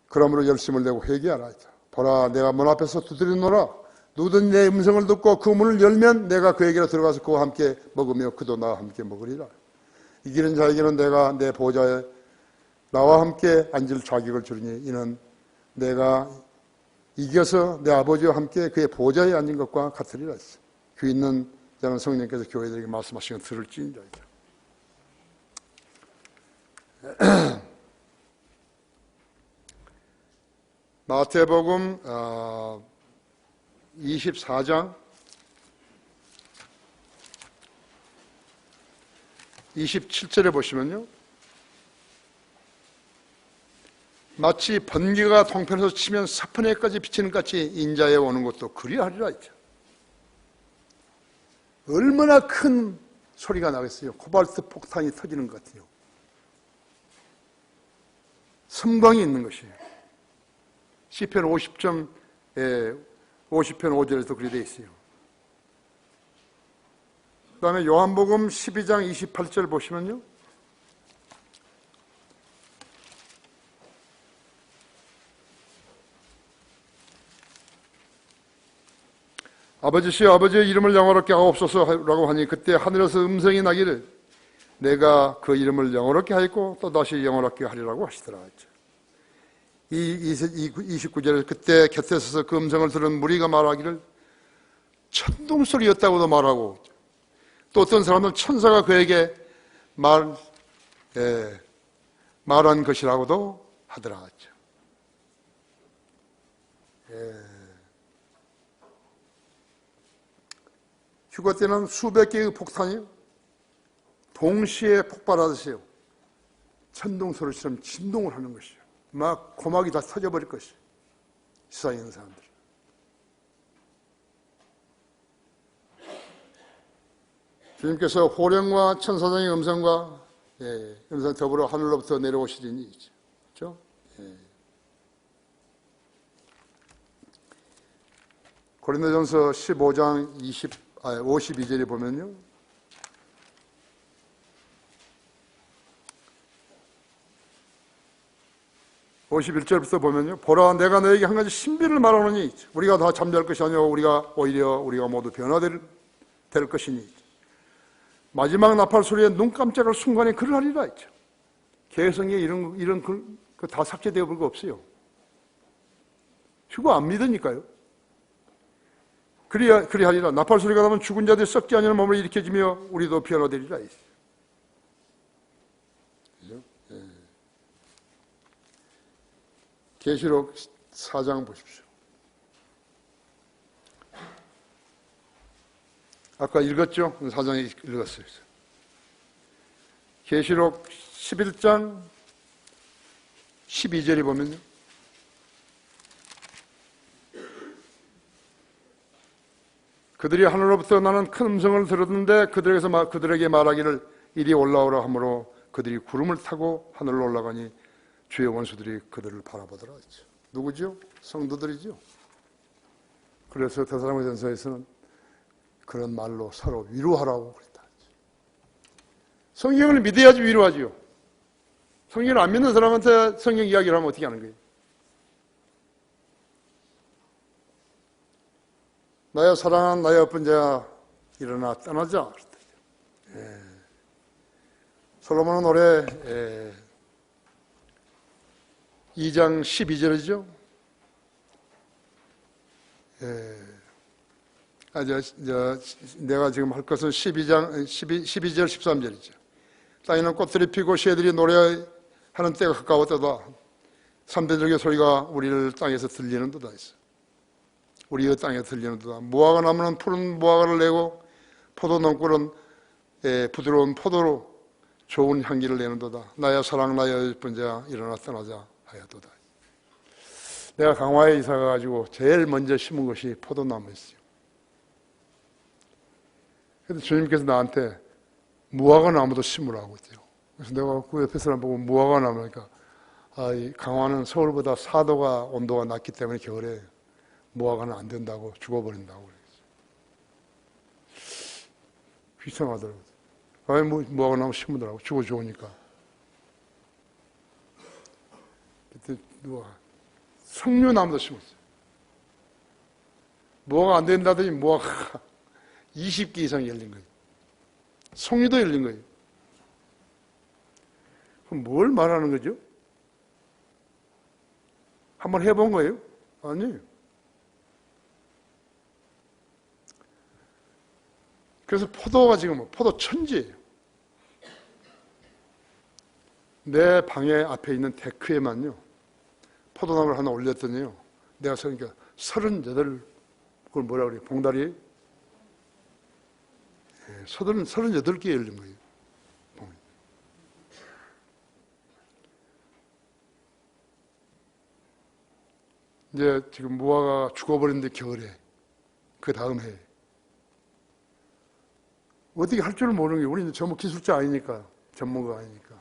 그러므로 열심을 내고 회개하라. 보라 내가 문 앞에서 두드리노라. 누구든 내 음성을 듣고 그 문을 열면 내가 그에게로 들어가서 그와 함께 먹으며 그도 나와 함께 먹으리라. 이기는 자에게는 내가 내 보좌에 나와 함께 앉을 자격을 주리니 이는 내가 이겨서 내 아버지와 함께 그의 보좌에 앉은 것과 같으리라. 귀 있는 자는 성령께서 교회들에게 말씀하시는 들을지인자이다. 마태복음 24장 27절에 보시면요, 마치 번개가 통편에서 치면 사퍼내까지 비치는 같이 인자에 오는 것도 그리하리라 했죠. 얼마나 큰 소리가 나겠어요. 코발트 폭탄이 터지는 것 같아요. 섬광이 있는 것이에요. 시편 50편 5절에도 그렇게 되어 있어요. 그 다음에 요한복음 12장 28절 보시면요, 아버지시여 아버지의 이름을 영화롭게 하옵소서라고 하니 그때 하늘에서 음성이 나기를 내가 그 이름을 영화롭게 하였고 또다시 영화롭게 하리라고 하시더라. 이 29절에 그때 곁에 서서 그 음성을 들은 무리가 말하기를 천둥소리였다고도 말하고, 또 어떤 사람은 천사가 그에게 말한 것이라고도 하더라. 휴거 때는 수백 개의 폭탄이 동시에 폭발하듯이요, 천둥소리처럼 진동을 하는 것이요. 막 고막이 다 터져버릴 것이요, 세상에 있는 사람들. 주님께서 호령과 천사장의 음성과 음성 더불어 하늘로부터 내려오시리니, 그렇죠? 고린도전서 15장 52절에 보면요, 51절부터 보면요, 보라 내가 너에게 한 가지 신비를 말하노니 우리가 다 잠잘 것이 아니오 우리가 모두 변화될 것이니 마지막 나팔 소리에 눈 깜짝할 순간에 그를 하리라 했죠. 개성에 이런 다 삭제되어 볼 거 없어요. 휴거 안 믿으니까요. 그리 하리라. 나팔 소리가 나면 죽은 자들이 썩지 아니하는 몸을 일으켜지며 우리도 변화되리라 했어요. 계시록 4장 보십시오. 아까 읽었죠? 4장에 읽었어요. 계시록 11장 12절에 보면요, 그들이 하늘로부터 나는 큰 음성을 들었는데 그들에게 말하기를 이리 올라오라 하므로 그들이 구름을 타고 하늘로 올라가니 주의 원수들이 그들을 바라보더라 했죠. 누구죠? 성도들이죠. 그래서 데살로니가전서에서는 그런 말로 서로 위로하라고 그랬다. 성경을 믿어야지 위로하지요. 성경을 안 믿는 사람한테 성경 이야기를 하면 어떻게 하는 거예요? 나의 사랑하는 나의 예쁜 자야 일어나 떠나자. 솔로몬은 올해 2장 12절이죠. 내가 지금 할 것은 12절 13절이죠. 땅에는 꽃들이 피고 새들이 노래하는 때가 가까웠도다. 삼대적의 소리가 우리를 땅에서 들리는도다 했어. 우리의 땅에 들리는도다. 무화과 나무는 푸른 무화과를 내고 포도 넝굴은 부드러운 포도로 좋은 향기를 내는도다. 나의 사랑 나의 예쁜 자야 일어나 떠나자 하였도다. 내가 강화에 이사 가가지고 제일 먼저 심은 것이 포도나무였어요. 그래서 주님께서 나한테 무화과 나무도 심으라고 했대요. 그래서 내가 그 옆에 사람 보고 무화과 나무니까 이 강화는 서울보다 4도가 온도가 낮기 때문에 겨울에 무화과는 안 된다고 죽어버린다고 그랬어요. 이상하더라고요. 왜 무화과 나무 심으더라고. 죽어 좋으니까. 그때 누가 석류나무도 심었어요. 무화과 안 된다더니 무화과 20개 이상 열린 거예요. 송이도 열린 거예요. 그럼 뭘 말하는 거죠? 한번 해본 거예요? 아니에요. 그래서 포도가 지금 포도 천지예요. 내 방에 앞에 있는 데크에만요, 포도나무를 하나 올렸더니요, 내가 그러니까 38, 그걸 뭐라 그래요? 봉다리? 38개 열린 거예요. 이제 지금 무화과가 죽어버렸는데 겨울에, 그 다음 해. 어떻게 할 줄 모르는 게, 우리는 전문 기술자 아니니까, 전문가 아니니까.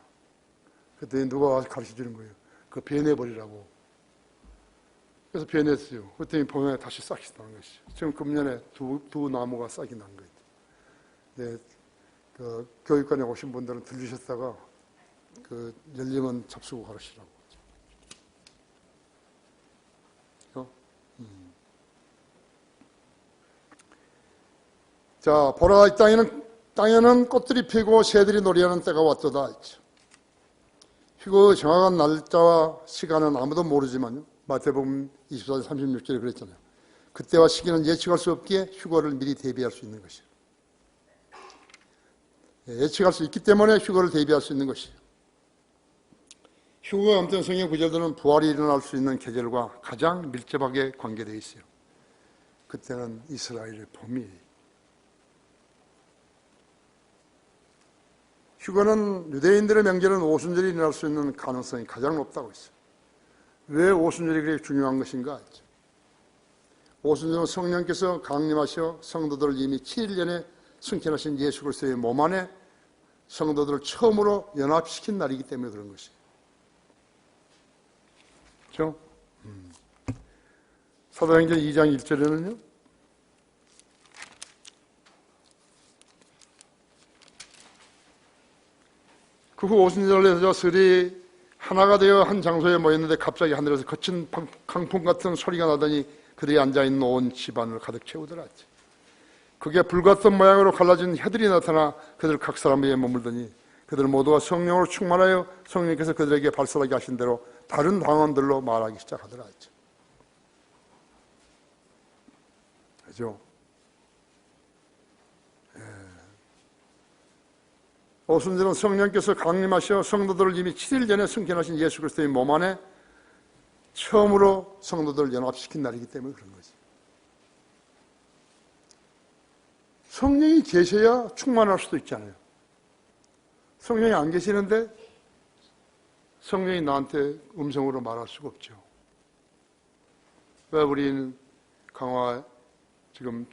그때 누가 와서 가르쳐 주는 거예요. 그거 베내버리라고. 그래서 베냈어요. 그랬더니 봄에 다시 싹이 나는 것이죠. 지금 금년에 두 나무가 싹이 난 거예요. 네, 그 교육관에 오신 분들은 들리셨다가 그 열리면 잡수고 가르치라고. 자, 보라, 이 땅에는 꽃들이 피고 새들이 노래하는 때가 왔도다. 휴거의 정확한 날짜와 시간은 아무도 모르지만요, 마태복음 24장 36절에 그랬잖아요. 그때와 시기는 예측할 수 없기에 휴거를 미리 대비할 수 있는 것이에요. 예측할 수 있기 때문에 휴거를 대비할 수 있는 것이에요. 휴거가 엄청 성경 구절들은 부활이 일어날 수 있는 계절과 가장 밀접하게 관계되어 있어요. 그때는 이스라엘의 봄이에요. 휴거는 유대인들의 명절은 오순절이 일어날 수 있는 가능성이 가장 높다고 했어요. 왜 오순절이 그렇게 중요한 것인가 했죠. 오순절은 성령께서 강림하셔 성도들을 이미 7일 전에 승천하신 예수 그리스도의 몸 안에 성도들을 처음으로 연합시킨 날이기 때문에 그런 것이에요. 그렇죠? 사도행전 2장 1절에는요. 그 후 오순절에 저들이 하나가 되어 한 장소에 모였는데 갑자기 하늘에서 거친 강풍 같은 소리가 나더니 그들이 앉아있는 온 집안을 가득 채우더라. 그게 불같은 모양으로 갈라진 해들이 나타나 그들 각 사람 위에 머물더니 그들 모두가 성령으로 충만하여 성령께서 그들에게 발설하게 하신 대로 다른 방언들로 말하기 시작하더라. 그죠? 오순절은 성령께서 강림하셔 성도들을 이미 7일 전에 승천하신 예수 그리스도의 몸 안에 처음으로 성도들을 연합시킨 날이기 때문에 그런 거지. 성령이 계셔야 충만할 수도 있잖아요. 성령이 안 계시는데 성령이 나한테 음성으로 말할 수가 없죠. 왜 우리는 강화 지금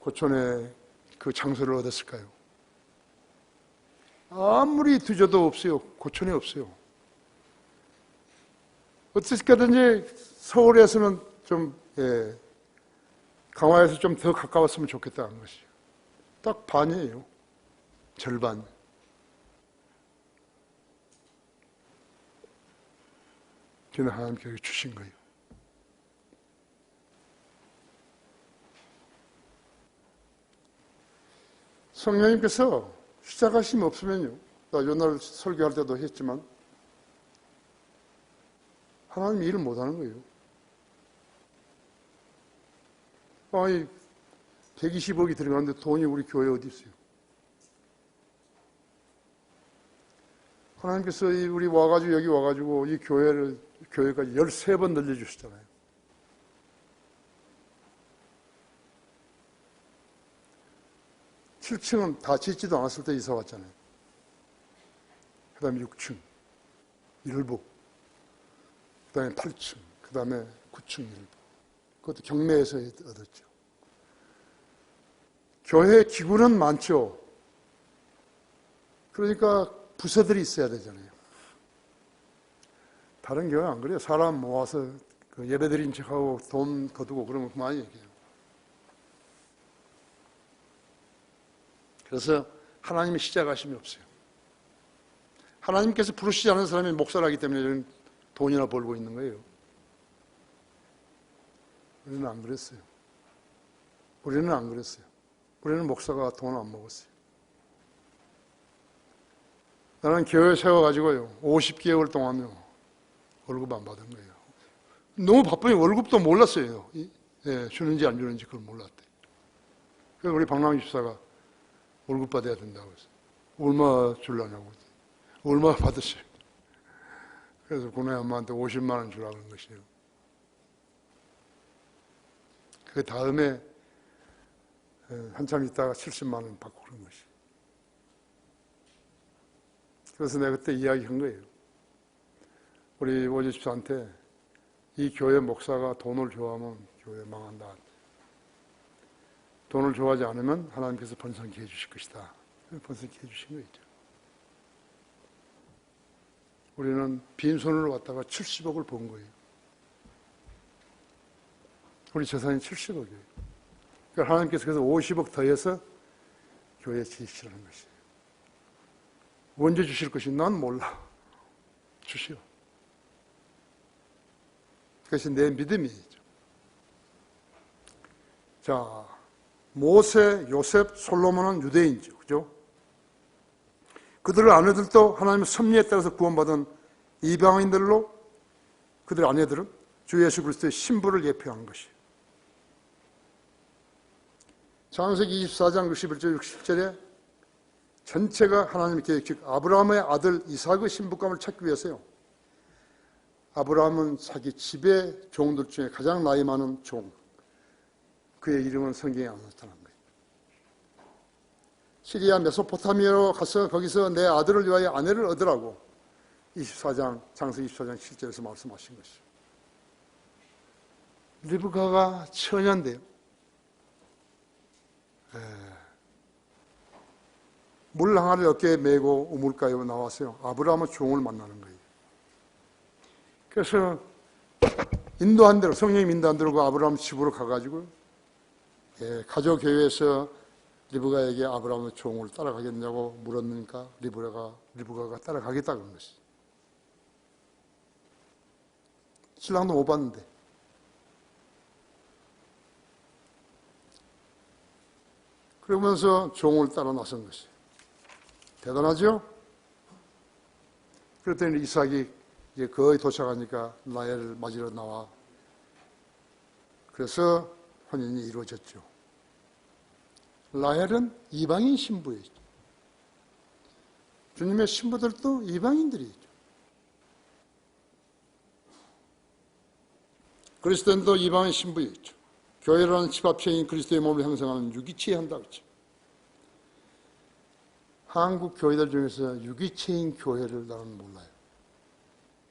고촌에 그 장소를 얻었을까요? 아무리 뒤져도 없어요. 고촌에 없어요. 어떻게든지 서울에서는 좀 강화에서 좀 더 가까웠으면 좋겠다는 것이죠. 딱 반이에요. 절반. 그는 하나님께서 주신 거예요. 성령님께서 시작하심이 없으면요. 나 요날 설교할 때도 했지만 하나님이 일을 못하는 거예요. 아니 120억이 들어가는데 돈이 우리 교회에 어디 있어요? 하나님께서 우리 와가지고 여기 와가지고 이 교회가 13번 늘려주시잖아요. (7층은) 다 짓지도 않았을 때 이사 왔잖아요. 그 다음에 6층 일부, 그 다음에 8층, 그 다음에 9층 일부. 그것도 경매에서 얻었죠. 교회 기구는 많죠. 그러니까 부서들이 있어야 되잖아요. 다른 교회 안 그래요. 사람 모아서 예배 드린 척하고 돈 거두고 그러면 그만 얘기해요. 그래서 하나님이 시작하심이 없어요. 하나님께서 부르시지 않은 사람이 목사라기 때문에 돈이나 벌고 있는 거예요. 우리는 안 그랬어요. 우리는 목사가 돈 안 먹었어요. 나는 교회 세워가지고요 50개월 동안요 월급 안 받은 거예요. 너무 바쁘니 월급도 몰랐어요. 주는지 안 주는지 그걸 몰랐대. 그래서 우리 박남희 집사가 월급 받아야 된다고 해서 얼마 주려냐고 얼마 받으세요? 그래서 군의 엄마한테 50만 원 주라고 하는 것이에요. 그 다음에 한참 있다가 70만 원 받고 그런 것이에요. 그래서 내가 그때 이야기한 거예요. 우리 오지 집사한테 이 교회 목사가 돈을 좋아하면 교회 망한다. 돈을 좋아하지 않으면 하나님께서 번성케 해주실 것이다. 번성케 해주신 거죠. 우리는 빈손으로 왔다가 70억을 번 거예요. 우리 재산이 70억이에요. 그러니까 하나님께서 그래서 50억 더해서 교회에 지시라는 것이에요. 언제 주실 것이 난 몰라. 주시오. 그것이 내 믿음이죠. 자, 모세, 요셉, 솔로몬은 유대인이죠. 그죠? 그들의 아내들도 하나님의 섭리에 따라서 구원받은 이방인들로 그들의 아내들은 주 예수 그리스도의 신부를 예표하는 것이에요. 창세기 24장 61절 60절에 전체가 하나님의 계획, 즉 아브라함의 아들 이삭의 신부감을 찾기 위해서요. 아브라함은 자기 집의 종들 중에 가장 나이 많은 종, 그의 이름은 성경에 안 나타난 거예요. 시리아 메소포타미아로 가서 거기서 내 아들을 위하여 아내를 얻으라고 24장, 창세기 24장 7절에서 말씀하신 것이죠. 리브가가 처녀인데요. 물 항아리를 어깨에 메고 우물가에 나왔어요. 아브라함은 종을 만나는 거예요. 그래서 인도한 대로, 성령님 인도한 대로 그 아브라함 집으로 가가지고 가족 교회에서 리브가에게 아브라함의 종을 따라가겠냐고 물었으니까 리브가가 따라가겠다 그런 것이. 신랑도 못 봤는데. 그러면서 종을 따라 나선 것이. 대단하죠? 그랬더니 이삭이 이제 거의 도착하니까 라헬을 맞으러 나와. 그래서 혼인이 이루어졌죠. 라헬은 이방인 신부였죠. 주님의 신부들도 이방인들이죠. 그리스도인도 이방인 신부였죠. 교회라는 집합체인 그리스도의 몸을 형성하는 유기체에 한다고 했죠. 한국 교회들 중에서 유기체인 교회를 나는 몰라요.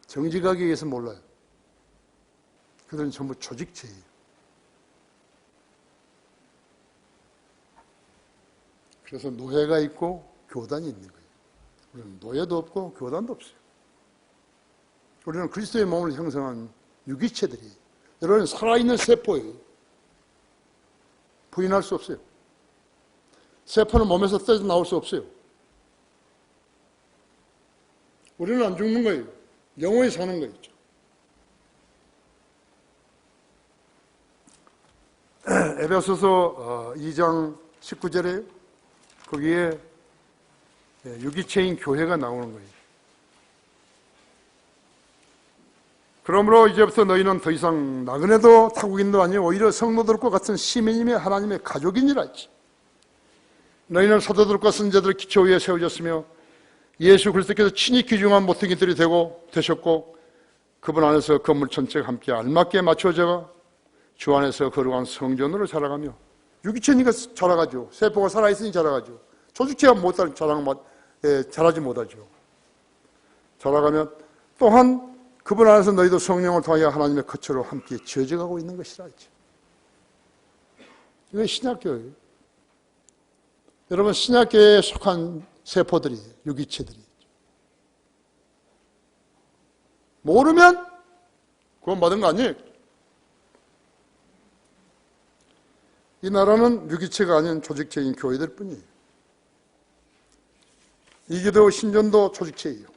정직하기 위해서 몰라요. 그들은 전부 조직체예요. 그래서 노예가 있고 교단이 있는 거예요. 우리는 노예도 없고 교단도 없어요. 우리는 그리스도의 몸을 형성한 유기체들이에요. 여러분 살아있는 세포예요. 부인할 수 없어요. 세포는 몸에서 떼서 나올 수 없어요. 우리는 안 죽는 거예요. 영원히 사는 거였죠. 에베소서 2장 19절에 거기에 유기체인 교회가 나오는 거예요. 그러므로 이제부터 너희는 더 이상 나그네도 타국인도 아니요 오히려 성도들과 같은 시민이며 하나님의 가족이니라 했지. 너희는 사도들과 선지자들의 기초 위에 세워졌으며 예수 그리스도께서 친히 귀중한 모퉁이들이 되셨고 그분 안에서 건물 전체가 함께 알맞게 맞춰져 주 안에서 거룩한 성전으로 자라가며 유기체니까 자라가죠. 세포가 살아있으니 자라가죠. 조직체가 자라지 못하죠. 자라가면 또한 그분 안에서 너희도 성령을 통하여 하나님의 거처로 함께 지어져가고 있는 것이라 했죠. 이게 신약교회예요. 여러분 신약교회에 속한 세포들이 유기체들이 모르면 구원받은 거 아니에요. 이 나라는 유기체가 아닌 조직체인 교회들 뿐이에요. 이기도 신전도 조직체예요.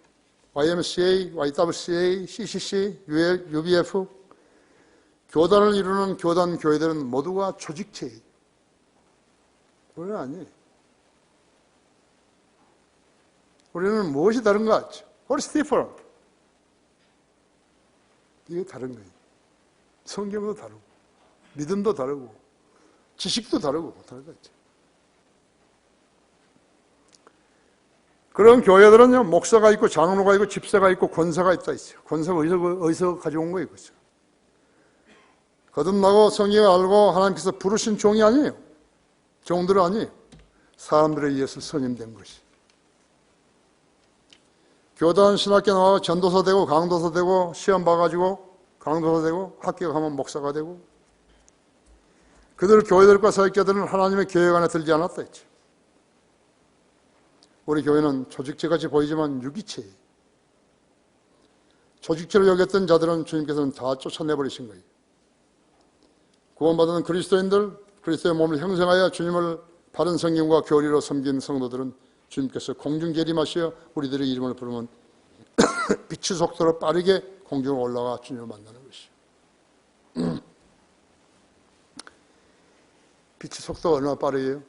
YMCA, YWCA, CCC, UBF 교단을 이루는 교단 교회들은 모두가 조직체예요. 우리는 아니에요. 우리는 무엇이 다른 것 같죠? What's different? 이게 다른 거예요. 성경도 다르고 믿음도 다르고 지식도 다르고 다른 것 같죠. 그런 교회들은요, 목사가 있고 장로가 있고 집사가 있고 권사가 있다 있어요. 권사가 어디서 가져온 거예요, 그죠? 거듭나고 성경을 알고 하나님께서 부르신 종이 아니에요. 종들은 아니에요. 사람들에 의해서 선임된 것이. 교단 신학교 나와서 전도사 되고 강도사 되고 시험 봐가지고 강도사 되고 학교 가면 목사가 되고 그들 교회들과 사역자들은 하나님의 계획 안에 들지 않았다 했죠. 우리 교회는 조직체같이 보이지만 유기체예요. 조직체로 여겼던 자들은 주님께서는 다 쫓아내버리신 거예요. 구원받은 그리스도인들, 그리스도의 몸을 형성하여 주님을 바른 성경과 교리로 섬긴 성도들은 주님께서 공중 재림하시어 우리들의 이름을 부르면 빛의 속도로 빠르게 공중으로 올라가 주님을 만나는 것이에요. 빛의 속도가 얼마나 빠르게요?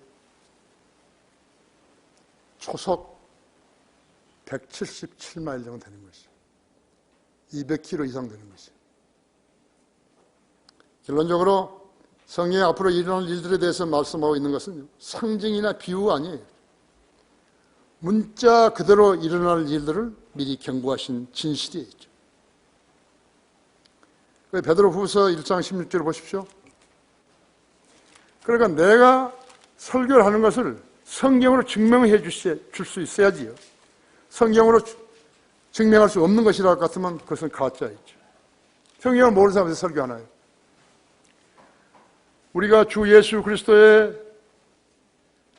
초속 177마일 정도 되는 것이죠. 200km 이상 되는 것이죠. 결론적으로 성경에 앞으로 일어날 일들에 대해서 말씀하고 있는 것은 상징이나 비유가 아니에요. 문자 그대로 일어날 일들을 미리 경고하신 진실이에요. 베드로후서 1장 16절을 보십시오. 그러니까 내가 설교를 하는 것을 성경으로 증명해 줄 수 있어야지요. 성경으로 증명할 수 없는 것이라 같으면 그것은 가짜이죠. 성경을 모르는 사람한테 설교하나요? 우리가 주 예수 그리스도의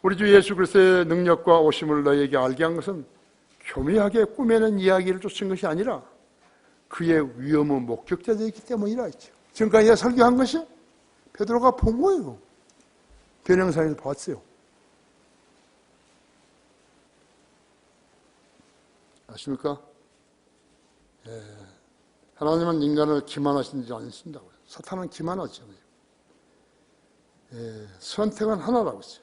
우리 주 예수 그리스도의 능력과 오심을 너희에게 알게 한 것은 교묘하게 꾸며낸 이야기를 쫓은 것이 아니라 그의 위엄의 목격자들이기 때문이라 했죠. 지금까지 설교한 것이 베드로가 본 거예요. 변형사에서 봤어요. 아십니까? 하나님은 인간을 기만하시지 않으신다고요. 사탄은 기만하죠. 선택은 하나라고 했어요.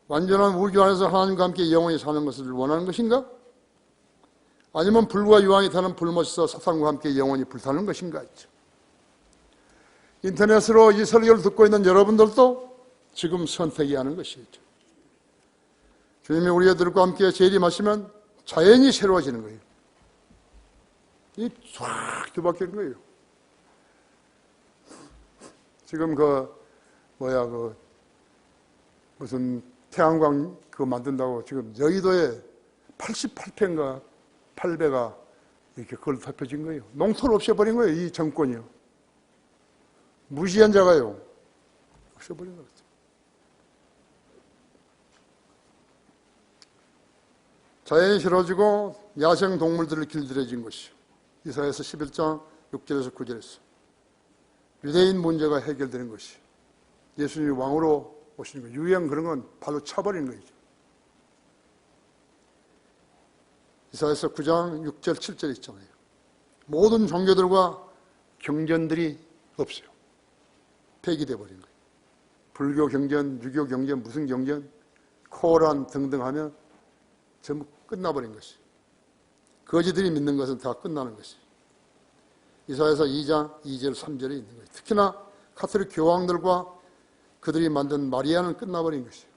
완전한 우주 안에서 하나님과 함께 영원히 사는 것을 원하는 것인가? 아니면 불과 유황이 타는 불못에서 사탄과 함께 영원히 불타는 것인가 했죠. 인터넷으로 이 설교를 듣고 있는 여러분들도 지금 선택해야 하는 것이죠. 주님이 우리들과 함께 재림하시면 자연이 새로워지는 거예요. 이 쫙 뒤바뀌는 거예요. 지금 무슨 태양광 그거 만든다고 지금 여의도에 88배인가 8배가 이렇게 그걸 덮여진 거예요. 농토를 없애버린 거예요. 이 정권이요. 무시한 자가요. 없애버린 거죠. 자연이 싫어지고 야생 동물들을 길들여진 것이요. 이사야서 11장 6절에서 9절에서 유대인 문제가 해결되는 것이 예수님이 왕으로 오시는 거예요. 유행 그런 건 바로 차버리는 거죠. 이사야서 9장 6절 7절 있잖아요. 모든 종교들과 경전들이 없어요. 폐기돼 버린 거예요. 불교 경전, 유교 경전, 무슨 경전, 코란 등등 하면 전부 끝나버린 것이. 거지들이 믿는 것은 다 끝나는 것이. 이사야서 2장 2절 3절에 있는 거예요. 특히나 카톨릭 교황들과 그들이 만든 마리아는 끝나버린 것이에요.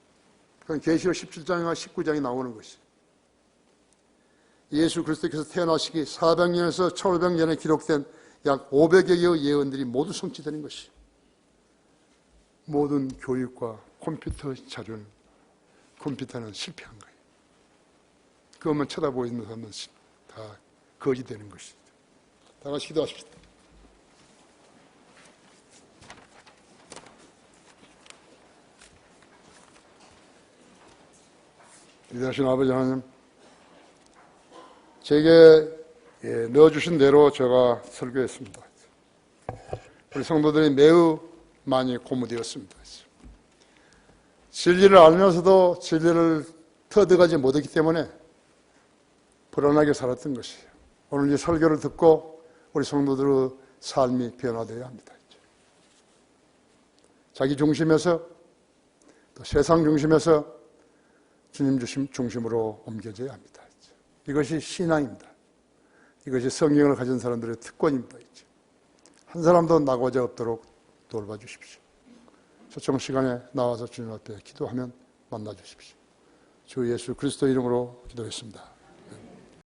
그건 계시록 17장이나 19장이 나오는 것이에요. 예수 그리스도께서 태어나시기 400년에서 1500년에 기록된 약 500여 개의 예언들이 모두 성취되는 것이에요. 모든 교육과 컴퓨터 자료는 컴퓨터는 실패한 거예요. 그것만 쳐다보이는 사람은 다 거지 되는 것입니다. 다 같이 기도하십시다. 위대하신 아버지 하나님, 제게 넣어주신 대로 제가 설교했습니다. 우리 성도들이 매우 많이 고무되었습니다. 진리를 알면서도 진리를 터득하지 못했기 때문에 불안하게 살았던 것이에요. 오늘 이 설교를 듣고 우리 성도들의 삶이 변화되어야 합니다. 자기 중심에서 또 세상 중심에서 주님 중심으로 옮겨져야 합니다. 이것이 신앙입니다. 이것이 성경을 가진 사람들의 특권입니다. 한 사람도 나고자 없도록 돌봐주십시오. 초청 시간에 나와서 주님 앞에 기도하면 만나주십시오. 주 예수 그리스도 이름으로 기도했습니다.